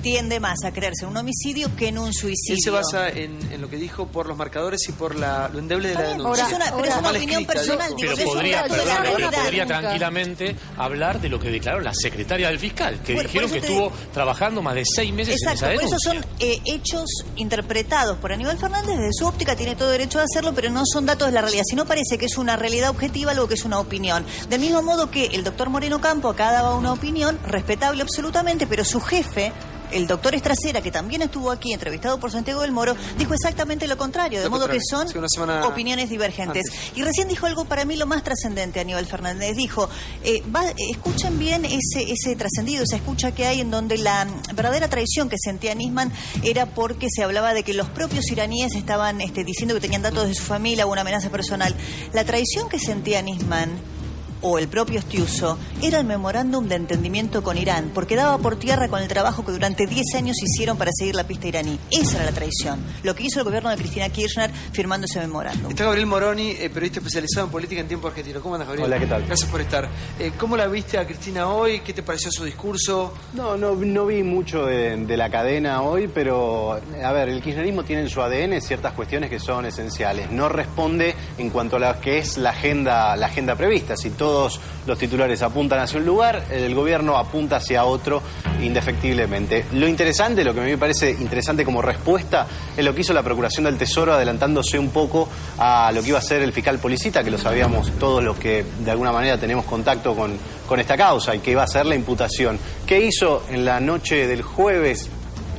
tiende más a creerse en un homicidio que en un suicidio. Él se basa en lo que dijo por los marcadores y por lo endeble de la denuncia. Pero es una opinión personal. Pero podría tranquilamente hablar de lo que declaró la secretaria del fiscal, que dijeron que estuvo trabajando más de 6 meses en esa denuncia. Por eso son hechos interpretados por Aníbal Fernández desde su óptica, tiene todo derecho a hacerlo, pero no son datos de la realidad. Si no, parece que es una realidad objetiva, algo que es una opinión. Del mismo modo que el doctor Moreno Campo acá daba una opinión respetable absolutamente, pero su jefe, el doctor Estracera, que también estuvo aquí entrevistado por Santiago del Moro, dijo exactamente lo contrario, de modo que son opiniones divergentes. Y recién dijo algo para mí lo más trascendente, Aníbal Fernández. Dijo, escuchen bien ese trascendido, esa escucha que hay en donde la verdadera traición que sentía Nisman era porque se hablaba de que los propios iraníes estaban diciendo que tenían datos de su familia o una amenaza personal. La traición que sentía Nisman, o el propio Estiuso, era el memorándum de entendimiento con Irán, porque daba por tierra con el trabajo que durante 10 años hicieron para seguir la pista iraní. Esa era la traición, lo que hizo el gobierno de Cristina Kirchner firmando ese memorándum. Está Gabriel Moroni, periodista especializado en política en tiempo argentino. ¿Cómo andas, Gabriel? Hola, ¿qué tal? Gracias por estar. ¿Cómo la viste a Cristina hoy? ¿Qué te pareció su discurso? No vi mucho de la cadena hoy, pero, a ver, el kirchnerismo tiene en su ADN ciertas cuestiones que son esenciales. No responde en cuanto a lo que es la agenda prevista. Si todos los titulares apuntan hacia un lugar, el gobierno apunta hacia otro indefectiblemente. Lo interesante, lo que a mí me parece interesante como respuesta, es lo que hizo la Procuración del Tesoro, adelantándose un poco a lo que iba a ser el fiscal Policita, que lo sabíamos todos los que de alguna manera tenemos contacto con esta causa, y que iba a ser la imputación. ¿Qué hizo en la noche del jueves?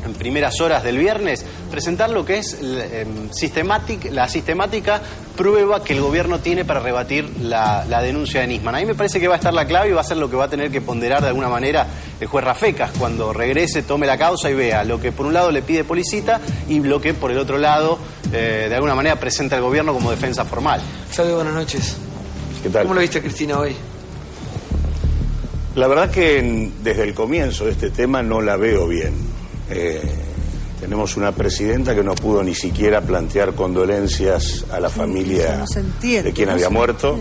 En primeras horas del viernes, presentar lo que es la sistemática prueba que el gobierno tiene para rebatir la denuncia de Nisman. A mí me parece que va a estar la clave y va a ser lo que va a tener que ponderar de alguna manera el juez Rafecas cuando regrese, tome la causa y vea lo que por un lado le pide Policita y lo que por el otro lado de alguna manera presenta el gobierno como defensa formal. Salve, buenas noches. ¿Qué tal? ¿Cómo lo viste, Cristina, hoy? La verdad que desde el comienzo de este tema no la veo bien. Tenemos una presidenta que no pudo ni siquiera plantear condolencias a la familia de quien había muerto.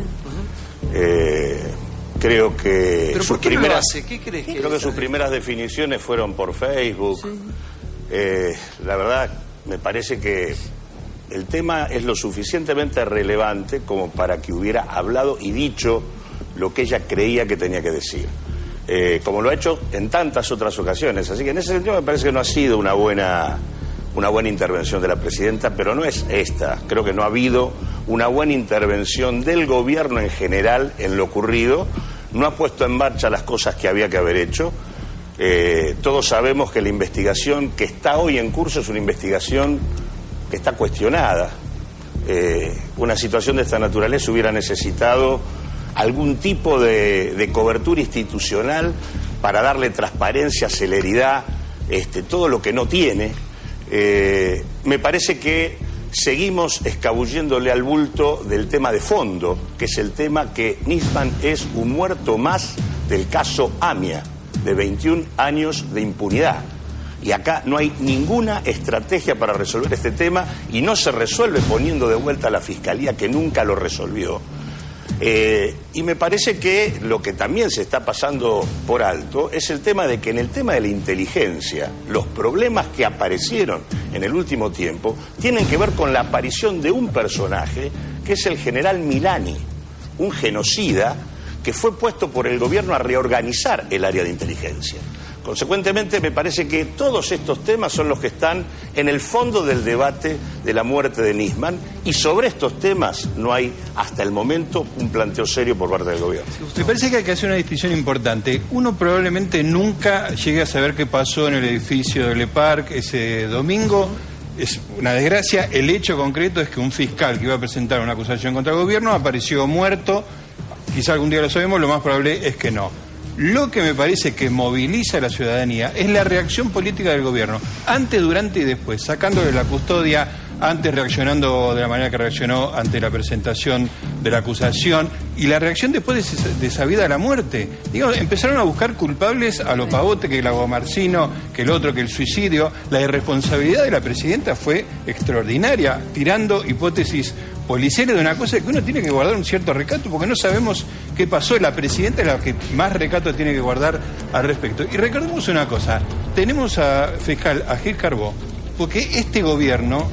Creo que ¿Pero sus por qué no lo primeras, hace? ¿Qué crees? creo que sus primeras definiciones fueron por Facebook. La verdad, me parece que el tema es lo suficientemente relevante como para que hubiera hablado y dicho lo que ella creía que tenía que decir. Como lo ha hecho en tantas otras ocasiones. Así que en ese sentido me parece que no ha sido una buena intervención de la presidenta, pero no es esta. Creo que no ha habido una buena intervención del gobierno en general en lo ocurrido. No ha puesto en marcha las cosas que había que haber hecho. Todos sabemos que la investigación que está hoy en curso es una investigación que está cuestionada. Una situación de esta naturaleza hubiera necesitado algún tipo de cobertura institucional para darle transparencia, celeridad, todo lo que no tiene. Me parece que seguimos escabulléndole al bulto del tema de fondo, que es el tema que Nisman es un muerto más del caso AMIA, de 21 años de impunidad. Y acá no hay ninguna estrategia para resolver este tema y no se resuelve poniendo de vuelta a la Fiscalía, que nunca lo resolvió. Y me parece que lo que también se está pasando por alto es el tema de que en el tema de la inteligencia, los problemas que aparecieron en el último tiempo tienen que ver con la aparición de un personaje que es el general Milani, un genocida que fue puesto por el gobierno a reorganizar el área de inteligencia. Consecuentemente, me parece que todos estos temas son los que están en el fondo del debate de la muerte de Nisman, y sobre estos temas no hay, hasta el momento, un planteo serio por parte del gobierno. Me parece que hay que hacer una distinción importante. Uno probablemente nunca llegue a saber qué pasó en el edificio de Le Parc ese domingo. Es una desgracia. El hecho concreto es que un fiscal que iba a presentar una acusación contra el gobierno apareció muerto. Quizá algún día lo sabemos, lo más probable es que no. Lo que me parece que moviliza a la ciudadanía es la reacción política del gobierno, antes, durante y después, sacándole la custodia, antes reaccionando de la manera que reaccionó ante la presentación de la acusación, y la reacción después de sabida la muerte. Digamos, empezaron a buscar culpables a lo pavote, que el aguamarcino, que el otro, que el suicidio. La irresponsabilidad de la presidenta fue extraordinaria, tirando hipótesis policiales de una cosa que uno tiene que guardar un cierto recato, porque no sabemos qué pasó. La presidenta es la que más recato tiene que guardar al respecto. Y recordemos una cosa, tenemos a fiscal, a Gil Carbó, porque este gobierno,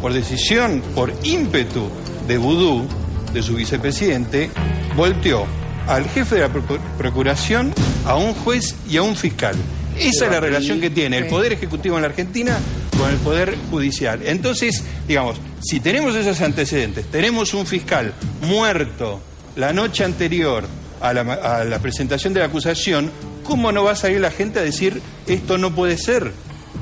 por decisión, por ímpetu de vudú de su vicepresidente, volteó al jefe de la procuración, a un juez y a un fiscal. Esa es la relación que tiene el Poder Ejecutivo en la Argentina con el Poder Judicial. Entonces, digamos, si tenemos esos antecedentes, tenemos un fiscal muerto la noche anterior a la presentación de la acusación, ¿cómo no va a salir la gente a decir esto no puede ser?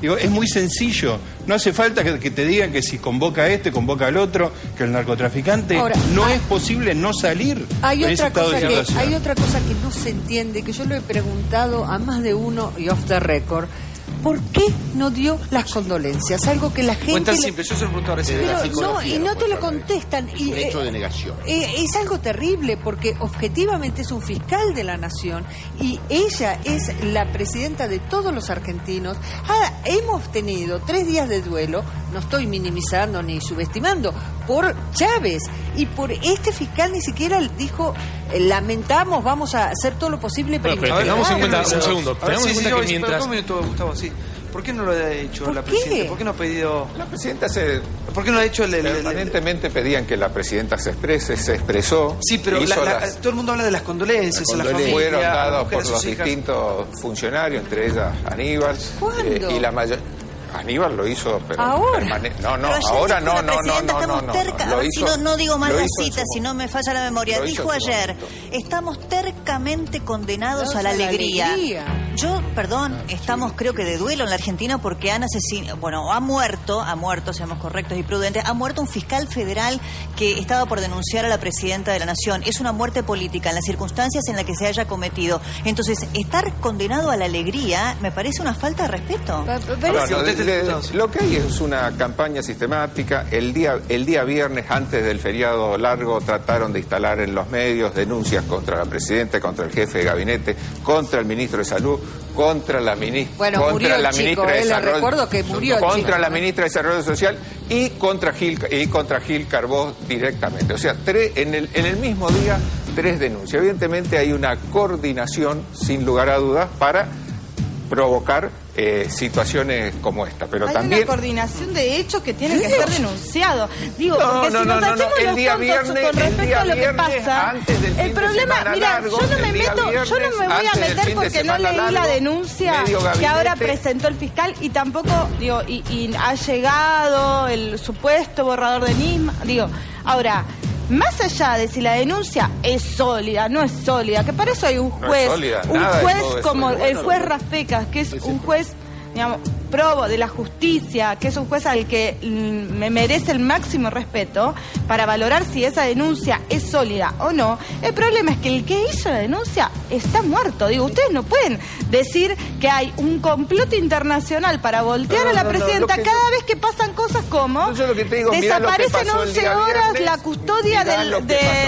Digo, es muy sencillo. No hace falta que te digan que si convoca a este, convoca al otro, que el narcotraficante. Ahora, no es posible no salir hay en ese estado de situación. Hay otra cosa que no se entiende, que yo lo he preguntado a más de uno y off the record. ¿Por qué no dio las condolencias? Algo que la gente... Fue tan simple, yo se lo pregunto ahora. No, y no te lo contestan. Y, un hecho de negación. Es algo terrible, porque objetivamente es un fiscal de la nación y ella es la presidenta de todos los argentinos. Hemos tenido 3 días de duelo, no estoy minimizando ni subestimando, por Chávez, y por este fiscal ni siquiera dijo, lamentamos, vamos a hacer todo lo posible para investigar. Tengamos en cuenta, un segundo, tengamos en cuenta que mientras... Un minuto, Gustavo, sí. ¿Por qué no lo ha hecho la presidenta? ¿Por qué no ha pedido...? La presidenta ¿Por qué no ha hecho permanentemente pedían que la presidenta se exprese, se expresó. Sí, pero todo el mundo habla de las condolencias a la familia. Fueron dados por los distintos funcionarios, entre ellas Aníbal. Y la mayoría... Aníbal lo hizo, pero ahora. Ahora no. Lo hizo, no digo mal la cita, si no me falla la memoria. Dijo ayer, estamos tercamente condenados a la alegría. Estamos creo que de duelo en la Argentina porque ha muerto, seamos correctos y prudentes, ha muerto un fiscal federal que estaba por denunciar a la presidenta de la Nación. Es una muerte política en las circunstancias en las que se haya cometido. Entonces, estar condenado a la alegría me parece una falta de respeto. Lo que hay es una campaña sistemática. El día viernes, antes del feriado largo, trataron de instalar en los medios denuncias contra la presidenta, contra el jefe de gabinete, contra el ministro de Salud, contra la ministra de Desarrollo, contra la ministra de Desarrollo Social y contra Gil Carbó directamente. O sea, en el mismo día, 3 denuncias. Evidentemente hay una coordinación, sin lugar a dudas, para provocar situaciones como esta, pero hay también una coordinación de hechos que tiene que ser denunciado. Digo, porque si nos hacemos los tontos con respecto a lo que pasa, el problema, mira, yo no me voy a meter porque no leí la denuncia que ahora presentó el fiscal y tampoco, digo, y ha llegado el supuesto borrador de Nisman, digo, ahora, más allá de si la denuncia es sólida, no es sólida, que para eso hay un juez, como el juez Rafecas, que es un juez, digamos, probo de la justicia, que es un juez al que me merece el máximo respeto para valorar si esa denuncia es sólida o no. El problema es que el que hizo la denuncia está muerto. Digo, ustedes no pueden decir que hay un complot internacional para voltear a la presidenta cada vez que pasan cosas como desaparecen 11 horas la custodia de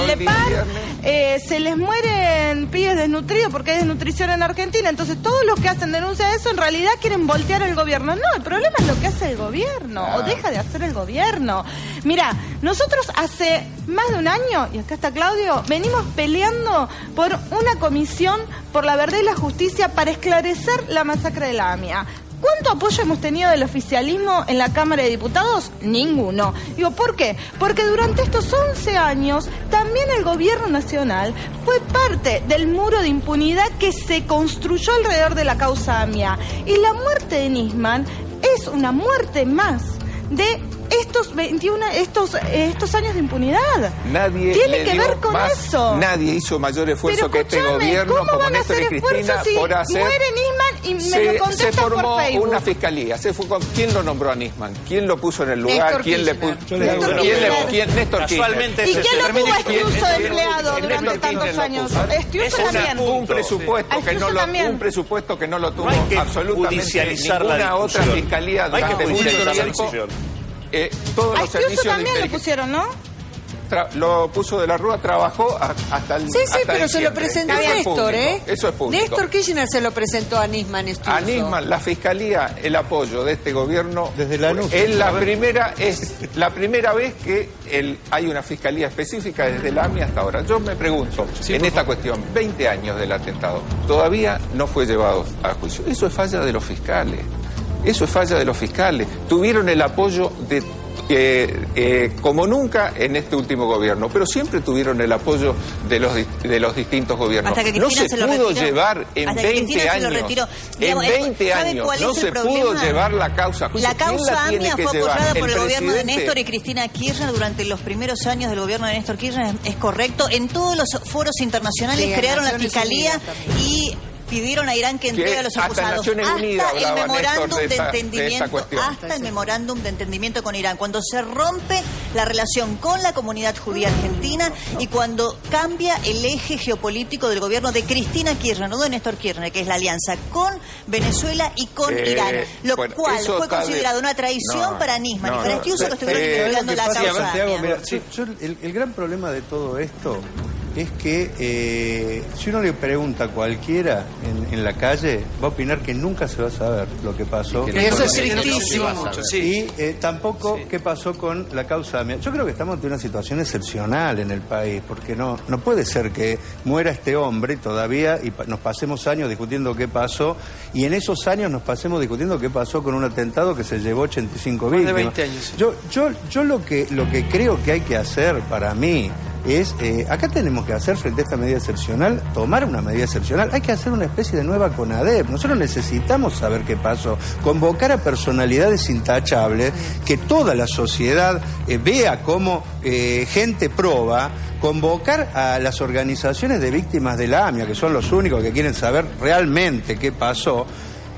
Lepar, se les mueren pibes desnutridos porque hay desnutrición en Argentina. Entonces todos los que hacen denuncia de eso en realidad quieren voltear el gobierno. No, el problema es lo que hace el gobierno o deja de hacer el gobierno. Mira, nosotros hace más de un año, y acá está Claudio, venimos peleando por una comisión por la verdad y la justicia para esclarecer la masacre de la AMIA. ¿Cuánto apoyo hemos tenido del oficialismo en la Cámara de Diputados? Ninguno. Digo, ¿por qué? Porque durante estos 11 años también el gobierno nacional fue parte del muro de impunidad que se construyó alrededor de la causa AMIA. Y la muerte de Nisman es una muerte más de estos 21, estos años de impunidad. Nadie tiene que ver con eso. Nadie hizo mayor esfuerzo que este gobierno, como Néstor y Cristina, por hacer. Muere Nisman y me lo contestan se formó por Facebook. Una fiscalía. ¿Quién lo nombró a Nisman? ¿Quién lo puso en el lugar? ¿Quién le puso? Néstor Kirchner. ¿Y quién lo tuvo Estiuso de empleado durante tantos años? Estiuso también. Un presupuesto que no lo tuvo absolutamente ninguna otra fiscalía durante mucho tiempo. Todos los servicios también lo pusieron, ¿no? Lo puso de la Rúa, trabajó hasta el Sí, pero se lo presentó Néstor, Eso es público. Néstor Kirchner se lo presentó a Nisman Estiuso. A Nisman, la Fiscalía, el apoyo de este gobierno desde la luz. Es la primera vez que hay una fiscalía específica desde la AMIA hasta ahora. Yo me pregunto, en esta cuestión, 20 años del atentado, todavía no fue llevado a juicio. Eso es falla de los fiscales. Tuvieron el apoyo como nunca en este último gobierno, pero siempre tuvieron el apoyo de los distintos gobiernos. Hasta que no se pudo retiró. Llevar en 20 años. Digamos, en 20 años no se pudo llevar la causa a juicio. La causa AMIA fue apoyada por el gobierno de presidente? Néstor y Cristina Kirchner durante los primeros años del gobierno de Néstor Kirchner, es correcto. En todos los foros internaciones crearon la fiscalía y pidieron a Irán que entregue a los acusados hasta el memorándum de entendimiento, el memorándum de entendimiento con Irán, cuando se rompe la relación con la comunidad judía argentina y cuando cambia el eje geopolítico del gobierno de Cristina Kirchner, no de Néstor Kirchner, que es la alianza con Venezuela y con Irán, lo cual fue considerado una traición para Nisman y para Estiuso, que estuvieron investigando la causa. El gran problema de todo esto es que si uno le pregunta a cualquiera en la calle, va a opinar que nunca se va a saber lo que pasó. Eso es tristísimo. Y tampoco qué pasó con la causa AMIA. Yo creo que estamos ante una situación excepcional en el país, porque no puede ser que muera este hombre todavía y nos pasemos años discutiendo qué pasó, y en esos años nos pasemos discutiendo qué pasó con un atentado que se llevó 85 víctimas. Más de 20 años. Yo lo que creo que hay que hacer para mí es, acá tenemos que hacer frente a esta medida excepcional, tomar una medida excepcional, hay que hacer una especie de nueva CONADEP, nosotros necesitamos saber qué pasó, convocar a personalidades intachables, que toda la sociedad vea como gente proba, convocar a las organizaciones de víctimas de la AMIA, que son los únicos que quieren saber realmente qué pasó.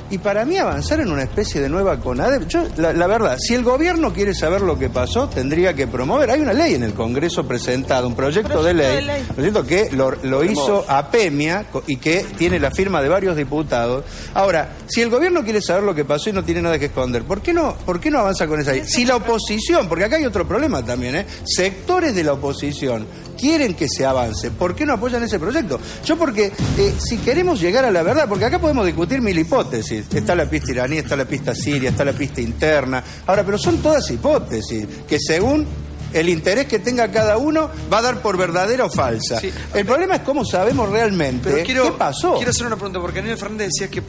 Y para mí avanzar en una especie de nueva CONADEP, yo, la verdad, si el gobierno quiere saber lo que pasó, tendría que promover. Hay una ley en el Congreso presentada, un proyecto de ley, ¿no es cierto?, que lo hizo APEMIA y que tiene la firma de varios diputados. Ahora, si el gobierno quiere saber lo que pasó y no tiene nada que esconder, ¿por qué no avanza con esa ley? Si la oposición, porque acá hay otro problema también, sectores de la oposición quieren que se avance, ¿por qué no apoyan ese proyecto? Yo porque si queremos llegar a la verdad, porque acá podemos discutir mil hipótesis, está la pista iraní, está la pista siria, está la pista interna, ahora, pero son todas hipótesis, que según el interés que tenga cada uno va a dar por verdadera o falsa. Sí. El problema es cómo sabemos realmente qué pasó. Quiero hacer una pregunta, porque Aníbal Fernández decía que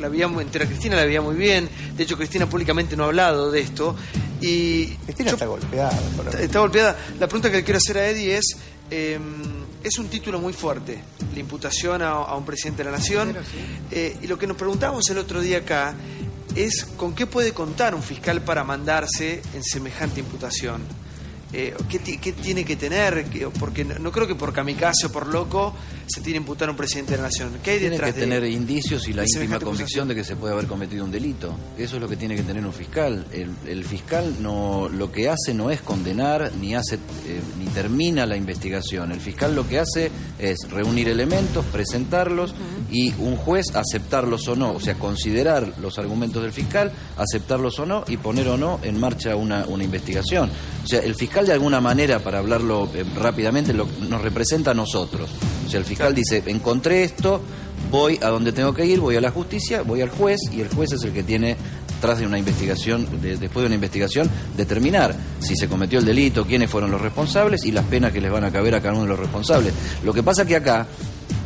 la veíamos, entre Cristina la veía muy bien, de hecho Cristina públicamente no ha hablado de esto, y Cristina está golpeada. Está golpeada. La pregunta que le quiero hacer a Eddie es un título muy fuerte, la imputación a un presidente de la Nación, y lo que nos preguntábamos el otro día acá es con qué puede contar un fiscal para mandarse en semejante imputación. ¿Qué tiene que tener? Porque no creo que por kamikaze o por loco se tiene que imputar a un presidente de la Nación. ¿Qué hay detrás? Tiene que tener indicios y la íntima convicción de que se puede haber cometido un delito. Eso es lo que tiene que tener un fiscal. El fiscal lo que hace no es condenar ni termina la investigación. El fiscal lo que hace es reunir elementos, presentarlos y un juez aceptarlos o no, o sea, considerar los argumentos del fiscal, aceptarlos o no y poner o no en marcha una investigación. O sea, el fiscal de alguna manera, para hablarlo rápidamente, nos representa a nosotros. O sea, el fiscal dice, encontré esto, voy a donde tengo que ir, voy a la justicia, voy al juez, y el juez es el que tiene, tras de una investigación, después de una investigación, determinar si se cometió el delito, quiénes fueron los responsables y las penas que les van a caber a cada uno de los responsables. Lo que pasa que acá,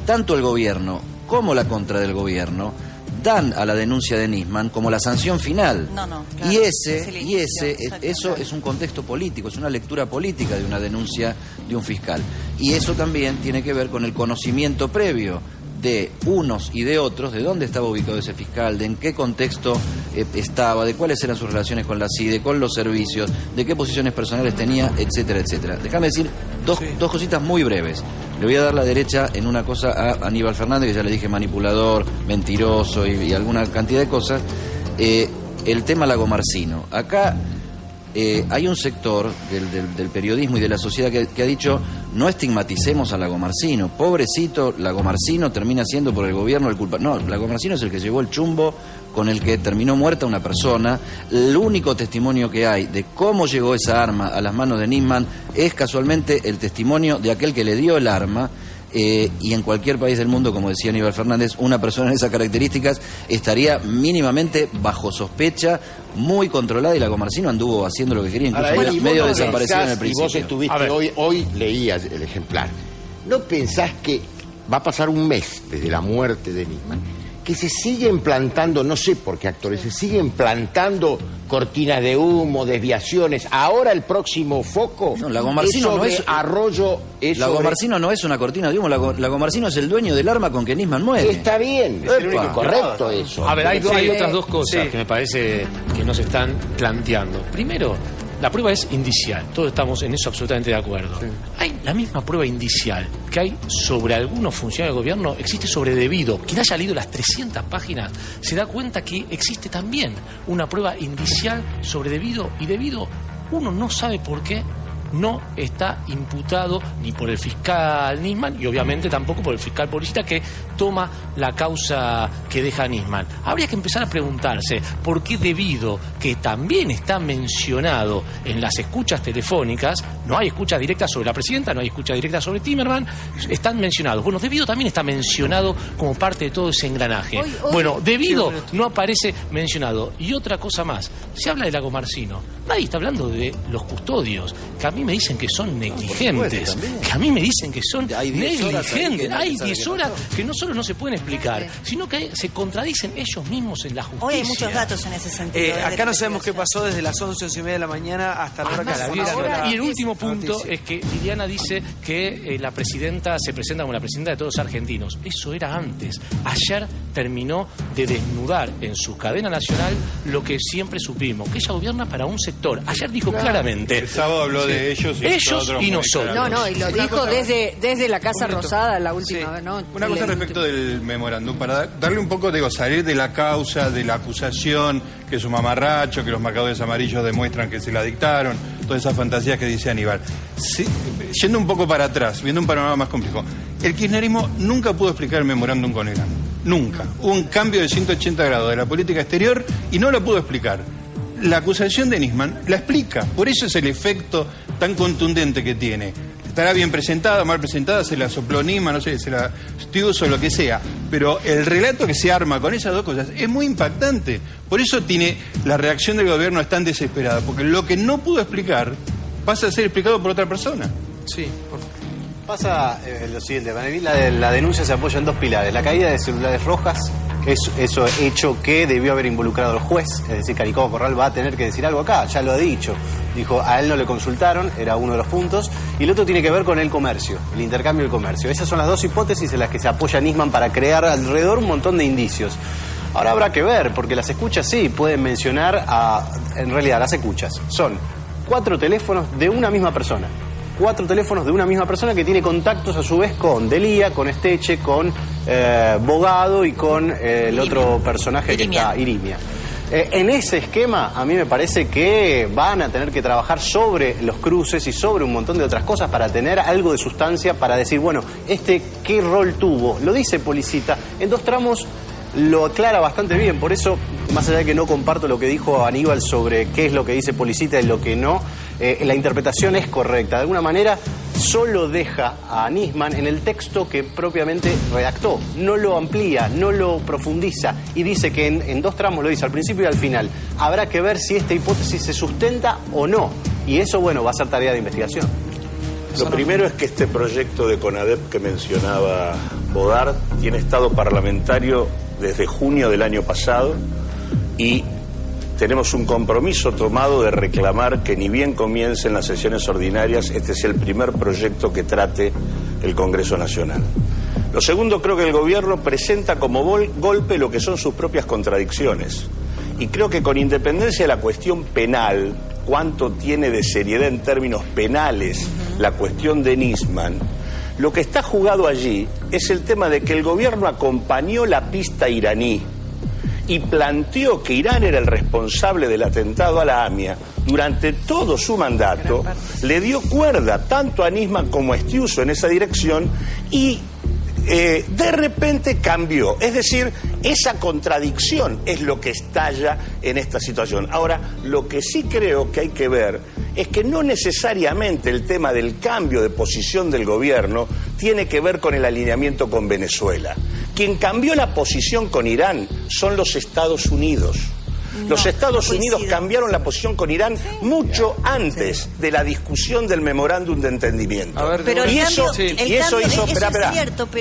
tanto el gobierno como la contra del gobierno dan a la denuncia de Nisman como la sanción final. Claro, y eso es un contexto político, es una lectura política de una denuncia de un fiscal. Y eso también tiene que ver con el conocimiento previo de unos y de otros, de dónde estaba ubicado ese fiscal, de en qué contexto estaba, de cuáles eran sus relaciones con la CIDE, con los servicios, de qué posiciones personales tenía, etcétera, etcétera. Déjame decir dos cositas muy breves. Le voy a dar la derecha en una cosa a Aníbal Fernández, que ya le dije manipulador, mentiroso y alguna cantidad de cosas. El tema Lagomarsino. Acá hay un sector del periodismo y de la sociedad que ha dicho, no estigmaticemos a Lagomarsino. Pobrecito, Lagomarsino termina siendo por el gobierno el culpable. No, Lagomarsino es el que llevó el chumbo con el que terminó muerta una persona. El único testimonio que hay de cómo llegó esa arma a las manos de Nisman es casualmente el testimonio de aquel que le dio el arma. Y en cualquier país del mundo, como decía Aníbal Fernández, una persona de esas características estaría mínimamente bajo sospecha, muy controlada, y Lagomarsino anduvo haciendo lo que quería, incluso medio desaparecido en el principio. Vos estuviste hoy leías el ejemplar. ¿No pensás que va a pasar un mes desde la muerte de Nisman, que se siguen plantando, no sé por qué actores, se siguen plantando cortinas de humo, desviaciones? Ahora el próximo foco Lagomarsino no es Arroyo. Lagomarsino no es una cortina de humo. Lagomarsino es el dueño del arma con que Nisman muere. Está bien, es el único correcto eso. A ver, hay otras dos cosas que me parece que no se están planteando. Primero, la prueba es indicial, todos estamos en eso absolutamente de acuerdo. Hay la misma prueba indicial que hay sobre algunos funcionarios del gobierno, existe sobre debido. Quien haya leído las 300 páginas se da cuenta que existe también una prueba indicial sobre debido, y debido uno no sabe por qué no está imputado ni por el fiscal Nisman y obviamente tampoco por el fiscal Policita que toma la causa que deja Nisman. Habría que empezar a preguntarse por qué debido, que también está mencionado en las escuchas telefónicas, no hay escuchas directas sobre la presidenta, no hay escuchas directas sobre Timerman, están mencionados. Bueno, debido también está mencionado como parte de todo ese engranaje. Bueno, debido no aparece mencionado. Y otra cosa más, se habla de Lagomarsino, nadie está hablando de los custodios, que a mí me dicen que son negligentes, que a mí me dicen que son negligentes. Hay 10 horas que no solo no se pueden explicar, sino que se contradicen ellos mismos en la justicia. Hoy hay muchos datos en ese sentido. Acá no sabemos qué pasó desde las 11:30 de la mañana hasta la hora que Y el último punto es que Liliana dice que la presidenta se presenta como la presidenta de todos los argentinos. Eso era antes. Ayer terminó de desnudar en su cadena nacional lo que siempre supimos, que ella gobierna para un sector. Ayer dijo claramente. El sábado habló de ellos y nosotros. No, y lo dijo desde la Casa Rosada la última vez, ¿no? Una cosa respecto del memorándum, para darle un poco, salir de la causa, de la acusación, que es un mamarracho, que los marcadores amarillos demuestran que se la dictaron, todas esas fantasías que dice Aníbal. Sí, yendo un poco para atrás, viendo un panorama más complejo, el kirchnerismo nunca pudo explicar el memorándum con Irán. Nunca. Hubo un cambio de 180 grados de la política exterior y no lo pudo explicar. La acusación de Nisman la explica, por eso es el efecto tan contundente que tiene. Estará bien presentada, mal presentada, se la sopló Nisman, no sé, se la Stiuso, lo que sea. Pero el relato que se arma con esas dos cosas es muy impactante. Por eso la reacción del gobierno es tan desesperada, porque lo que no pudo explicar pasa a ser explicado por otra persona. Sí, Pasa lo siguiente, para mí la denuncia se apoya en dos pilares. La caída de celulares rojas, eso hecho que debió haber involucrado al juez, es decir, Caricobo Corral va a tener que decir algo acá, ya lo ha dicho. Dijo, a él no le consultaron, era uno de los puntos, y el otro tiene que ver con el comercio, el intercambio del comercio. Esas son las dos hipótesis en las que se apoya Nisman para crear alrededor un montón de indicios. Ahora habrá que ver, porque las escuchas sí pueden mencionar en realidad las escuchas son 4 teléfonos de una misma persona. 4 teléfonos de una misma persona que tiene contactos a su vez con Delía, con Esteche, con Bogado y con el otro personaje Irimia. que está, Irimia. En ese esquema, a mí me parece que van a tener que trabajar sobre los cruces y sobre un montón de otras cosas para tener algo de sustancia, para decir, bueno, ¿qué rol tuvo? Lo dice Policita, en 2 tramos lo aclara bastante bien, por eso, más allá de que no comparto lo que dijo Aníbal sobre qué es lo que dice Policita y lo que no, la interpretación es correcta. De alguna manera, solo deja a Nisman en el texto que propiamente redactó. No lo amplía, no lo profundiza y dice que en 2 tramos, lo dice al principio y al final. Habrá que ver si esta hipótesis se sustenta o no. Y eso, bueno, va a ser tarea de investigación. Lo primero es que este proyecto de CONADEP que mencionaba Bodar tiene estado parlamentario desde junio del año pasado y tenemos un compromiso tomado de reclamar que ni bien comiencen las sesiones ordinarias, este sea el primer proyecto que trate el Congreso Nacional. Lo segundo, creo que el gobierno presenta como golpe lo que son sus propias contradicciones. Y creo que con independencia de la cuestión penal, cuánto tiene de seriedad en términos penales la cuestión de Nisman, lo que está jugado allí es el tema de que el gobierno acompañó la pista iraní y planteó que Irán era el responsable del atentado a la AMIA durante todo su mandato, le dio cuerda tanto a Nisman como a Stiuso en esa dirección y de repente cambió. Es decir, esa contradicción es lo que estalla en esta situación. Ahora, lo que sí creo que hay que ver es que no necesariamente el tema del cambio de posición del gobierno tiene que ver con el alineamiento con Venezuela. Quien cambió la posición con Irán son los Estados Unidos. Los Estados Unidos cambiaron la posición con Irán mucho antes de la discusión del memorándum de entendimiento.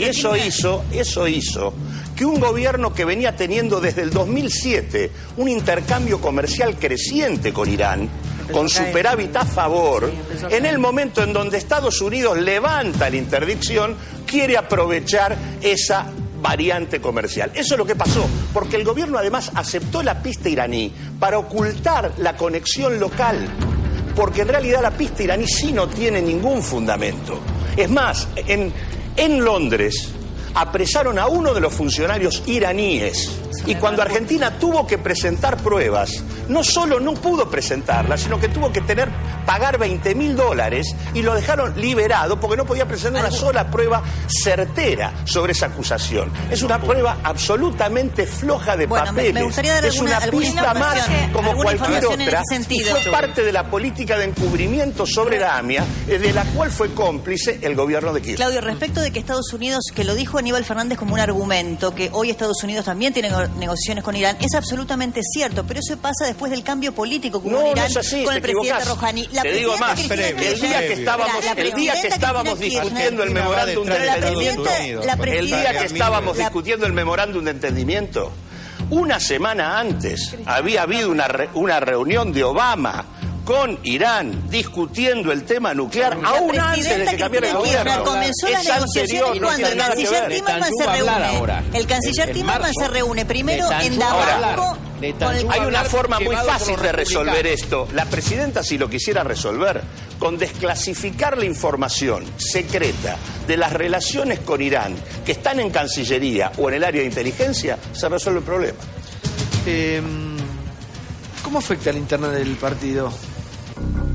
Eso hizo que un gobierno que venía teniendo desde el 2007 un intercambio comercial creciente con Irán, con superávit a favor, en el momento en donde Estados Unidos levanta la interdicción, quiere aprovechar esa variante comercial. Eso es lo que pasó, porque el gobierno además aceptó la pista iraní para ocultar la conexión local, porque en realidad la pista iraní sí no tiene ningún fundamento. Es más, en Londres apresaron a uno de los funcionarios iraníes y cuando Argentina tuvo que presentar pruebas, no solo no pudo presentarlas, sino que tuvo que pagar $20.000 y lo dejaron liberado porque no podía presentar una sola prueba certera sobre esa acusación. Es una prueba absolutamente floja de papeles. Me gustaría dar es una pista más como cualquier otra. Y fue parte de la política de encubrimiento sobre la AMIA, de la cual fue cómplice el gobierno de Kirchner. Claudio, respecto de que Estados Unidos, que lo dijo Aníbal Fernández como un argumento, que hoy Estados Unidos también tiene negociaciones con Irán, es absolutamente cierto, pero eso pasa después del cambio político que hubo en Irán con el presidente Rouhani. Te digo más, el día que estábamos discutiendo el memorándum de entendimiento, una semana antes había habido una reunión de Obama con Irán discutiendo el tema nuclear aún antes de que cambiara el gobierno. Comenzó las negociaciones cuando el canciller Timmermans se reúne. El canciller Timmermans se reúne primero en Damasco. Hay una forma muy fácil de resolver esto. La presidenta, si lo quisiera resolver, con desclasificar la información secreta de las relaciones con Irán que están en Cancillería o en el área de inteligencia, se resuelve el problema. ¿Cómo afecta a la interna del partido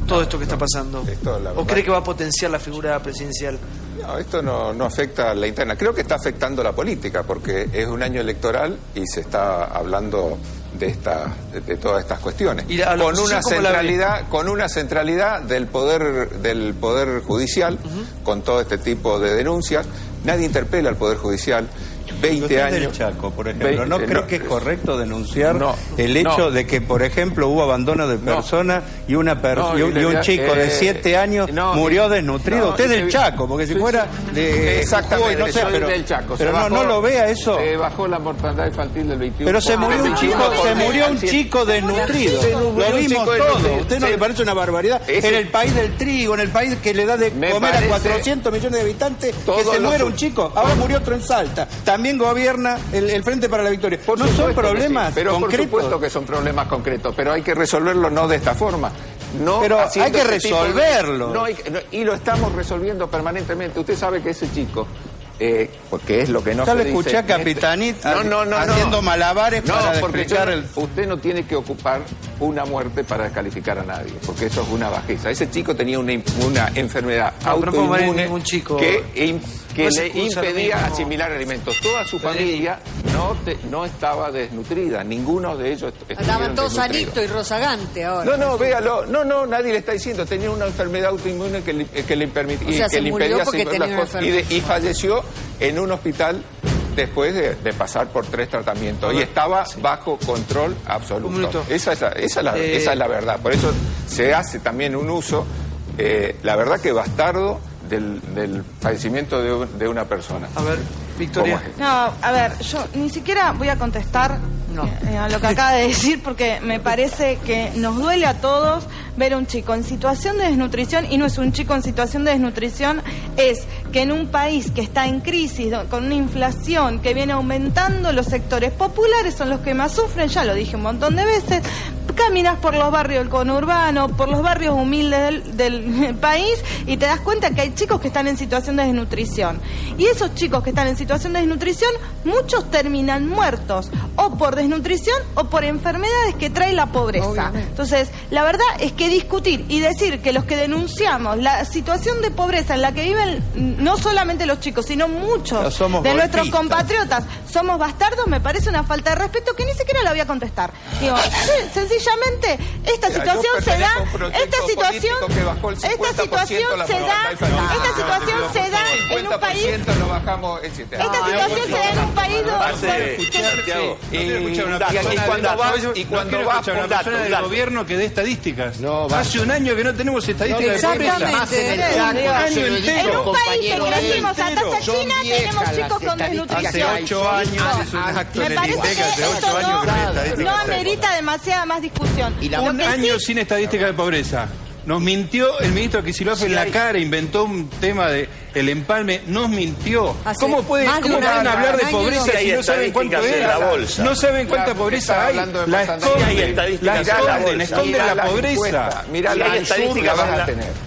todo esto que está pasando? ¿O cree que va a potenciar la figura presidencial? No, esto no afecta a la interna. Creo que está afectando la política, porque es un año electoral y se está hablando de todas estas cuestiones. Con una centralidad del poder judicial, con todo este tipo de denuncias. Nadie interpela al Poder Judicial. 20 años. Del Chaco, por ejemplo. ¿No cree que es correcto denunciar el hecho de que, por ejemplo, hubo abandono de personas y un chico de 7 años murió desnutrido? Usted es del Chaco, porque si fuera de... Exactamente, no sé, pero del Chaco. Pero no lo vea eso. Se bajó la mortandad infantil del 21%. Pero se murió un chico desnutrido. Lo vimos todo. ¿Usted no le parece una barbaridad? En el país del trigo, en el país que le da de comer a 400 millones de habitantes, que se muera un chico. Ahora murió otro en Salta. También gobierna el Frente para la Victoria. No son problemas concretos. Por supuesto que son problemas concretos, pero hay que resolverlo no de esta forma. Pero hay que resolverlo. Y lo estamos resolviendo permanentemente. Usted sabe que ese chico, porque es lo que no se dice. Ya le escuché a Capitanit haciendo malabares para explicar Usted no tiene que ocupar una muerte para descalificar a nadie, porque eso es una bajeza. Ese chico tenía una enfermedad autoinmune que le impedía asimilar alimentos. Toda su familia no estaba desnutrida, ninguno de ellos estaban todos sanitos y rozagante ahora. Véalo. Nadie le está diciendo. Tenía una enfermedad autoinmune que le impedía asimilar las cosas y falleció en un hospital después de pasar por 3 tratamientos. Y estaba bajo control absoluto. Esa es la verdad. Por eso se hace también un uso, la verdad que bastardo, del fallecimiento de una persona. A ver, Victoria. No, a ver, yo ni siquiera voy a contestar a lo que acaba de decir, porque me parece que nos duele a todos ver a un chico en situación de desnutrición, y no es un chico en situación de desnutrición, es que en un país que está en crisis, con una inflación que viene aumentando, los sectores populares son los que más sufren, ya lo dije un montón de veces. Caminas por los barrios del conurbano, por los barrios humildes del país, y te das cuenta que hay chicos que están en situación de desnutrición. Y esos chicos que están en situación de desnutrición, muchos terminan muertos, o por desnutrición o por enfermedades que trae la pobreza. Obviamente. Entonces, la verdad es que discutir y decir que los que denunciamos la situación de pobreza en la que viven no solamente los chicos, sino muchos de nuestros compatriotas somos bastardos, me parece una falta de respeto que ni siquiera la voy a contestar. Digo, sencillamente esta situación se da en un país. Y cuando va una persona del gobierno que dé estadísticas. Hace un año que no tenemos estadísticas de pobreza. En un país que crecimos a tasa china tenemos chicos con desnutrición. Hace 8 años es un acto me parece que esto no amerita demasiada más discusión. Un año sin estadísticas de pobreza. Nos mintió el ministro Kicillof en la cara, inventó un tema de el empalme, nos mintió. ¿Cómo pueden hablar de pobreza si no saben cuánto es? No saben cuánta pobreza hay. La esconden la pobreza.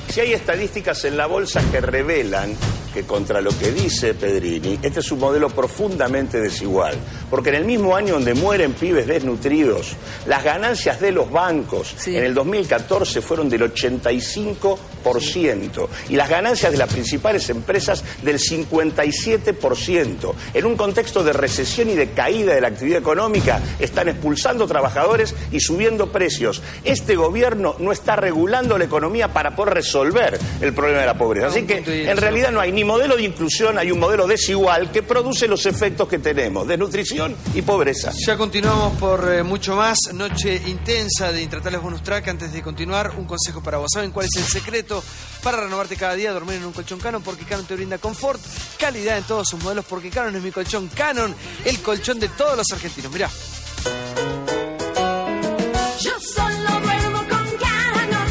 Si hay estadísticas en la bolsa que revelan que contra lo que dice Pedrini, este es un modelo profundamente desigual, porque en el mismo año donde mueren pibes desnutridos, las ganancias de los bancos en el 2014 fueron del 85% y las ganancias de las principales empresas del 57%. En un contexto de recesión y de caída de la actividad económica, están expulsando trabajadores y subiendo precios. Este gobierno no está regulando la economía para poder resolver el problema de la pobreza. Así que en realidad no hay ni modelo de inclusión, hay un modelo desigual que produce los efectos que tenemos, desnutrición y pobreza. Ya continuamos por mucho más. Noche intensa de Intratables Bonus Track. Antes de continuar, un consejo para vos. ¿Saben cuál es el secreto para renovarte cada día? Dormir en un colchón Canon, porque Canon te brinda confort, calidad en todos sus modelos, porque Canon es mi colchón. Canon, el colchón de todos los argentinos. Mirá. Yo solo duermo con Canon.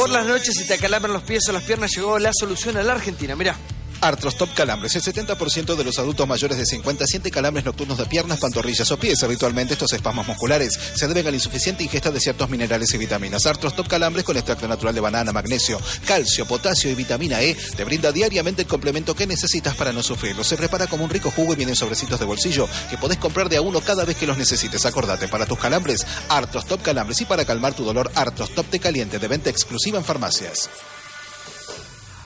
por las noches si te acalambran los pies o las piernas, llegó la solución a la Argentina. Mirá. Arthrostop Calambres. El 70% de los adultos mayores de 50 siente calambres nocturnos de piernas, pantorrillas o pies. Habitualmente estos espasmos musculares se deben a la insuficiente ingesta de ciertos minerales y vitaminas. Arthrostop Calambres con extracto natural de banana, magnesio, calcio, potasio y vitamina E te brinda diariamente el complemento que necesitas para no sufrirlo. Se prepara como un rico jugo y viene en sobrecitos de bolsillo que podés comprar de a uno cada vez que los necesites. Acordate, para tus calambres, Arthrostop Calambres, y para calmar tu dolor, Arthrostop Té Caliente, de venta exclusiva en farmacias.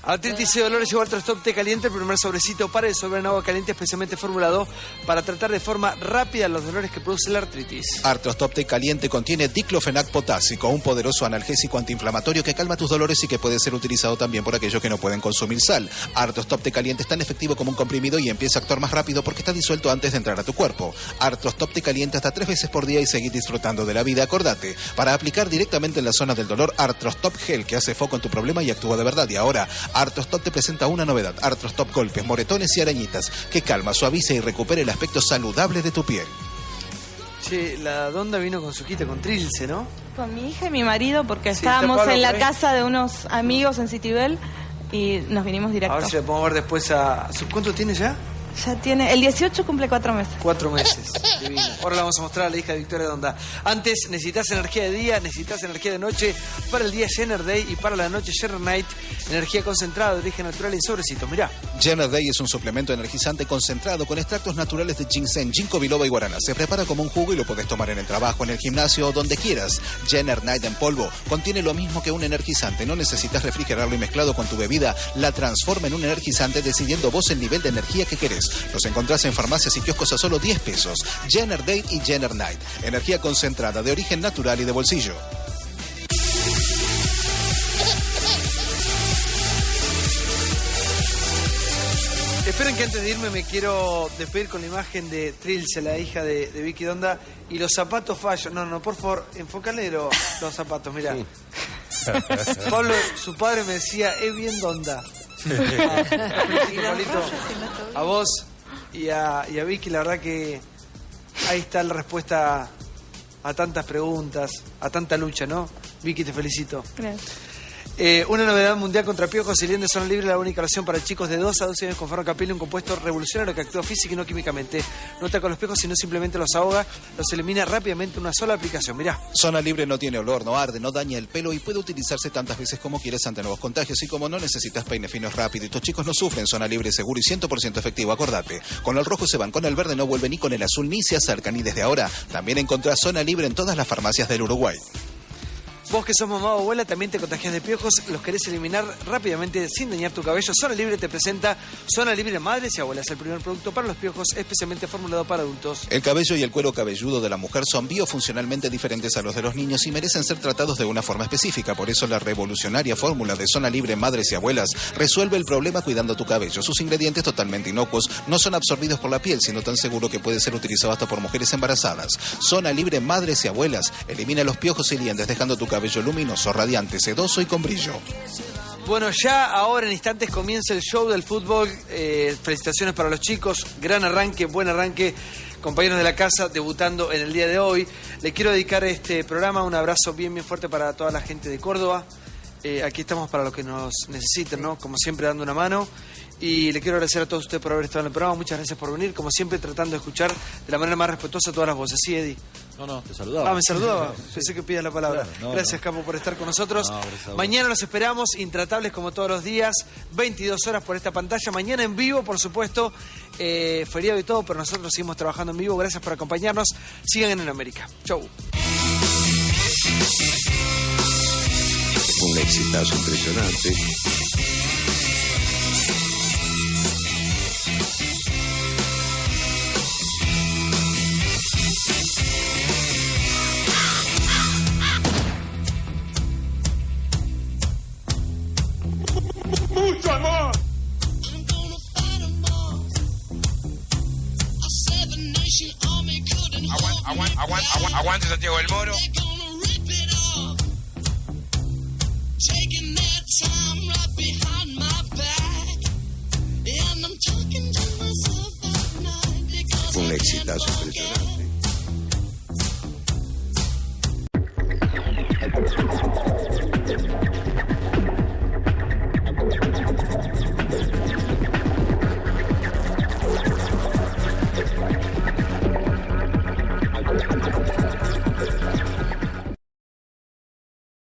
Artritis y dolores llegó Arthrostop Té Caliente, el primer sobrecito para disolver en agua caliente especialmente formulado para tratar de forma rápida los dolores que produce la artritis. Arthrostop Té Caliente contiene diclofenac potásico, un poderoso analgésico antiinflamatorio que calma tus dolores y que puede ser utilizado también por aquellos que no pueden consumir sal. Arthrostop Té Caliente es tan efectivo como un comprimido y empieza a actuar más rápido porque está disuelto antes de entrar a tu cuerpo. Arthrostop Té Caliente hasta 3 veces por día y seguir disfrutando de la vida. Acordate, para aplicar directamente en la zona del dolor, Arthrostop Gel, que hace foco en tu problema y actúa de verdad. Y ahora, Arthrostop te presenta una novedad, Arthrostop Golpes, Moretones y Arañitas, que calma, suaviza y recupera el aspecto saludable de tu piel. Che, la Donda vino con su quita, con Trilce, ¿no? Con mi hija y mi marido, porque Sí, estábamos está Pablo en la por ahí. casa de unos amigos en Citibel y nos vinimos directo. A ver si le podemos ver después a... ¿Cuánto tiene ya? Ya tiene, el 18 cumple 4 meses. 4 meses, divino. Ahora la vamos a mostrar a la hija de Victoria Donda. Antes, necesitas energía de día, necesitas energía de noche. Para el día Jenner Day y para la noche Jenner Night. Energía concentrada de origen natural en sobrecitos. Mirá. Jenner Day es un suplemento energizante concentrado con extractos naturales de ginseng, ginkgo biloba y guarana. Se prepara como un jugo y lo podés tomar en el trabajo, en el gimnasio o donde quieras. Jenner Night en polvo contiene lo mismo que un energizante. No necesitas refrigerarlo y mezclado con tu bebida la transforma en un energizante decidiendo vos el nivel de energía que querés. Los encontrás en farmacias y kioscos a solo 10 pesos. Jenner Day y Jenner Night. Energía concentrada de origen natural y de bolsillo. Esperen que antes de irme me quiero despedir con la imagen de Trilce, la hija de Vicky Donda, y los zapatos fallos. No, por favor, enfócale los zapatos, mirá. Pablo, su padre me decía, es bien Donda. A vos y a Vicky, la verdad que ahí está la respuesta a tantas preguntas, a tanta lucha, ¿no? Vicky, te felicito. Gracias. Una novedad mundial contra piojos y de zona libre, la única loción para chicos de 2 a 12 años con Ferrocapil, un compuesto revolucionario que actúa física y no químicamente. No ataca a los piojos, sino simplemente los ahoga, los elimina rápidamente en una sola aplicación. Mirá. Zona Libre no tiene olor, no arde, no daña el pelo y puede utilizarse tantas veces como quieras ante nuevos contagios. Y como no necesitas peine fino es rápido, estos chicos no sufren. Zona Libre es seguro y 100% efectivo. Acordate, con el rojo se van, con el verde no vuelven y con el azul ni se acercan. Y desde ahora también encontrás Zona Libre en todas las farmacias del Uruguay. Vos que sos mamá o abuela también te contagias de piojos, los querés eliminar rápidamente sin dañar tu cabello. Zona Libre te presenta Zona Libre Madres y Abuelas, el primer producto para los piojos especialmente formulado para adultos. El cabello y el cuero cabelludo de la mujer son biofuncionalmente diferentes a los de los niños y merecen ser tratados de una forma específica. Por eso la revolucionaria fórmula de Zona Libre Madres y Abuelas resuelve el problema cuidando tu cabello. Sus ingredientes totalmente inocuos no son absorbidos por la piel, sino tan seguro que puede ser utilizado hasta por mujeres embarazadas. Zona Libre Madres y Abuelas elimina los piojos y liendres dejando tu cabello luminoso, radiante, sedoso y con brillo. Bueno, ya ahora en instantes comienza el show del fútbol. Felicitaciones para los chicos. Gran arranque, buen arranque. Compañeros de la casa debutando en el día de hoy. Le quiero dedicar este programa un abrazo bien fuerte para toda la gente de Córdoba. Aquí estamos para lo que nos necesiten, ¿no? Como siempre, dando una mano. Y le quiero agradecer a todos ustedes por haber estado en el programa. Muchas gracias por venir. Como siempre, tratando de escuchar de la manera más respetuosa todas las voces. Sí, Eddie. No, te saludaba. Me saludaba. Pensé que pidas la palabra. Claro, gracias, Capo, por estar con nosotros. Mañana los esperamos, intratables como todos los días. 22 horas por esta pantalla. Mañana en vivo, por supuesto. Feriado y todo, pero nosotros seguimos trabajando en vivo. Gracias por acompañarnos. Sigan en América. Chau. Fue un exitazo impresionante. Mucho amor. Aguante Santiago del Moro. Fue un exitazo impresionante.